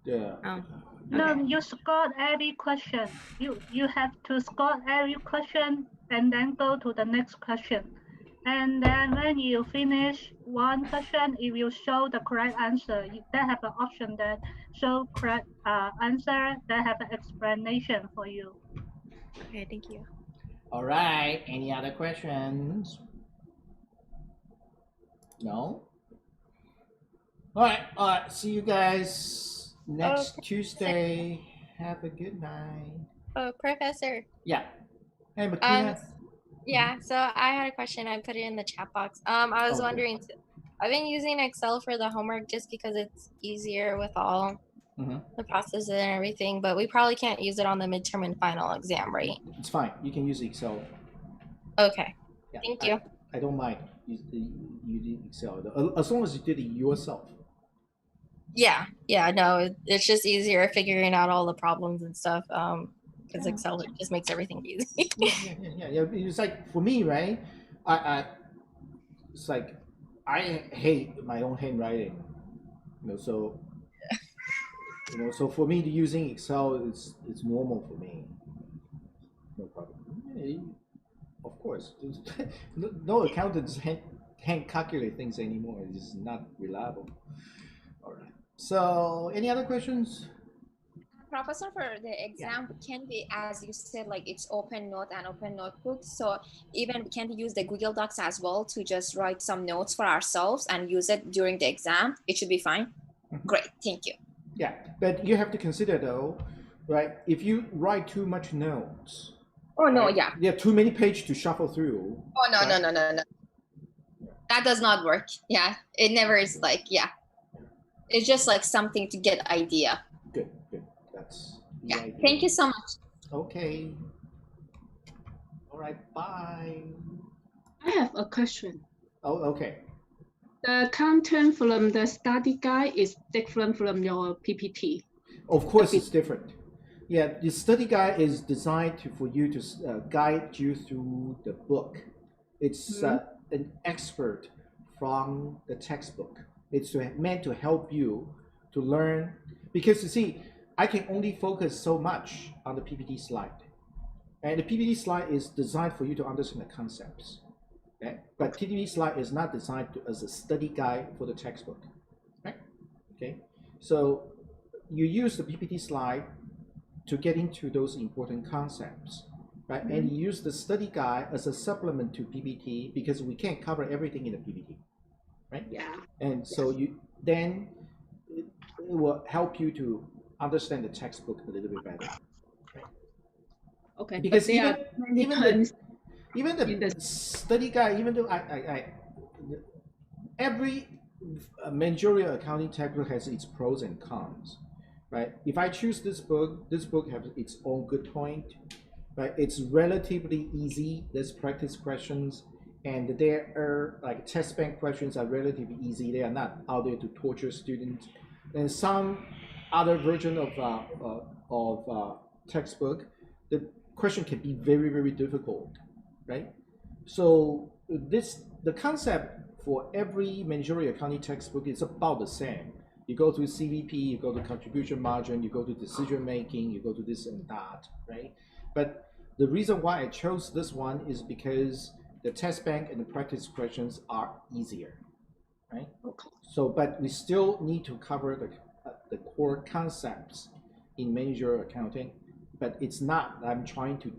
Yeah. Oh. No, Okay. you score every question. You have to score every question and then go to the next question. And then when you finish one question, it will show the correct answer. They have an option that show correct answer. They have an explanation for you. Okay, thank you. All right. Any other questions? No? All right. All right. See you guys next Tuesday. Have a good night. Oh, Professor. Yeah. Hey, Makina. Yeah, so I had a question. I put it in the chat box. I was Okay. wondering, I've been using Excel for the homework just because it's easier with all the processes and everything, but we probably can't use it on the midterm and final exam, right? It's fine. You can use Excel. Okay. Yeah, Thank you. I don't mind using Excel as long as you did it yourself. Yeah, no, it's just easier figuring out all the problems and stuff. Because Excel just makes everything easy. Yeah. It's like for me, right? It's like I hate my own handwriting, so so for me, using Excel is normal for me. No problem. Of course, no accountants can't calculate things anymore. It's not reliable. All right. So, any other questions? Professor, for the exam can be, as you said, like it's open note and open notebook. So even can we use the Google Docs as well to just write some notes for ourselves and use it during the exam? It should be fine. Great, thank you. Yeah, but you have to consider though, right? If you write too much notes. Oh no, right, yeah. You have too many pages to shuffle through. Oh no, right? no. That does not work. Yeah, it never is like, yeah. It's just like something to get idea. Good. That's the idea. Thank you so much. Okay. All right, bye. I have a question. Oh, okay. The content from the study guide is different from your PPT. Of course, it's different. Yeah, the study guide is designed for you to guide you through the book. It's an expert from the textbook. It's meant to help you to learn, because you see, I can only focus so much on the PPT slide. And the PPT slide is designed for you to understand the concepts. Okay? But PPT slide is not designed as a study guide for the textbook. Right? Okay. So you use the PPT slide to get into those important concepts. Right? And you use the study guide as a supplement to PPT because we can't cover everything in the PPT. Right? Yeah. And so it will help you to understand the textbook a little bit better. Right? Okay. Because even the study guide, even though every managerial accounting textbook has its pros and cons, right? If I choose this book has its own good point, right? It's relatively easy. There's practice questions, and there are like test bank questions are relatively easy. They are not out there to torture students. And some other version of textbook, the question can be very, very difficult, right? So the concept for every managerial accounting textbook is about the same. You go to CVP, you go to contribution margin, you go to decision making, you go to this and that, right? But the reason why I chose this one is because the test bank and the practice questions are easier, right? Okay. So, but we still need to cover the core concepts in managerial accounting. But it's not that I'm trying to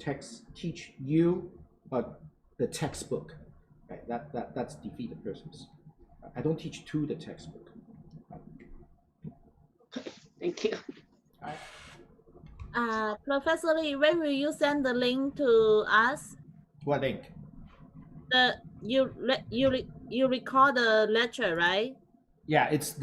teach you the textbook, right? That's defeat the purpose. I don't teach to the textbook. Okay. Thank you. All right. Professor Lee, when will you send the link to us? What link? You record the lecture, right? Yeah, it's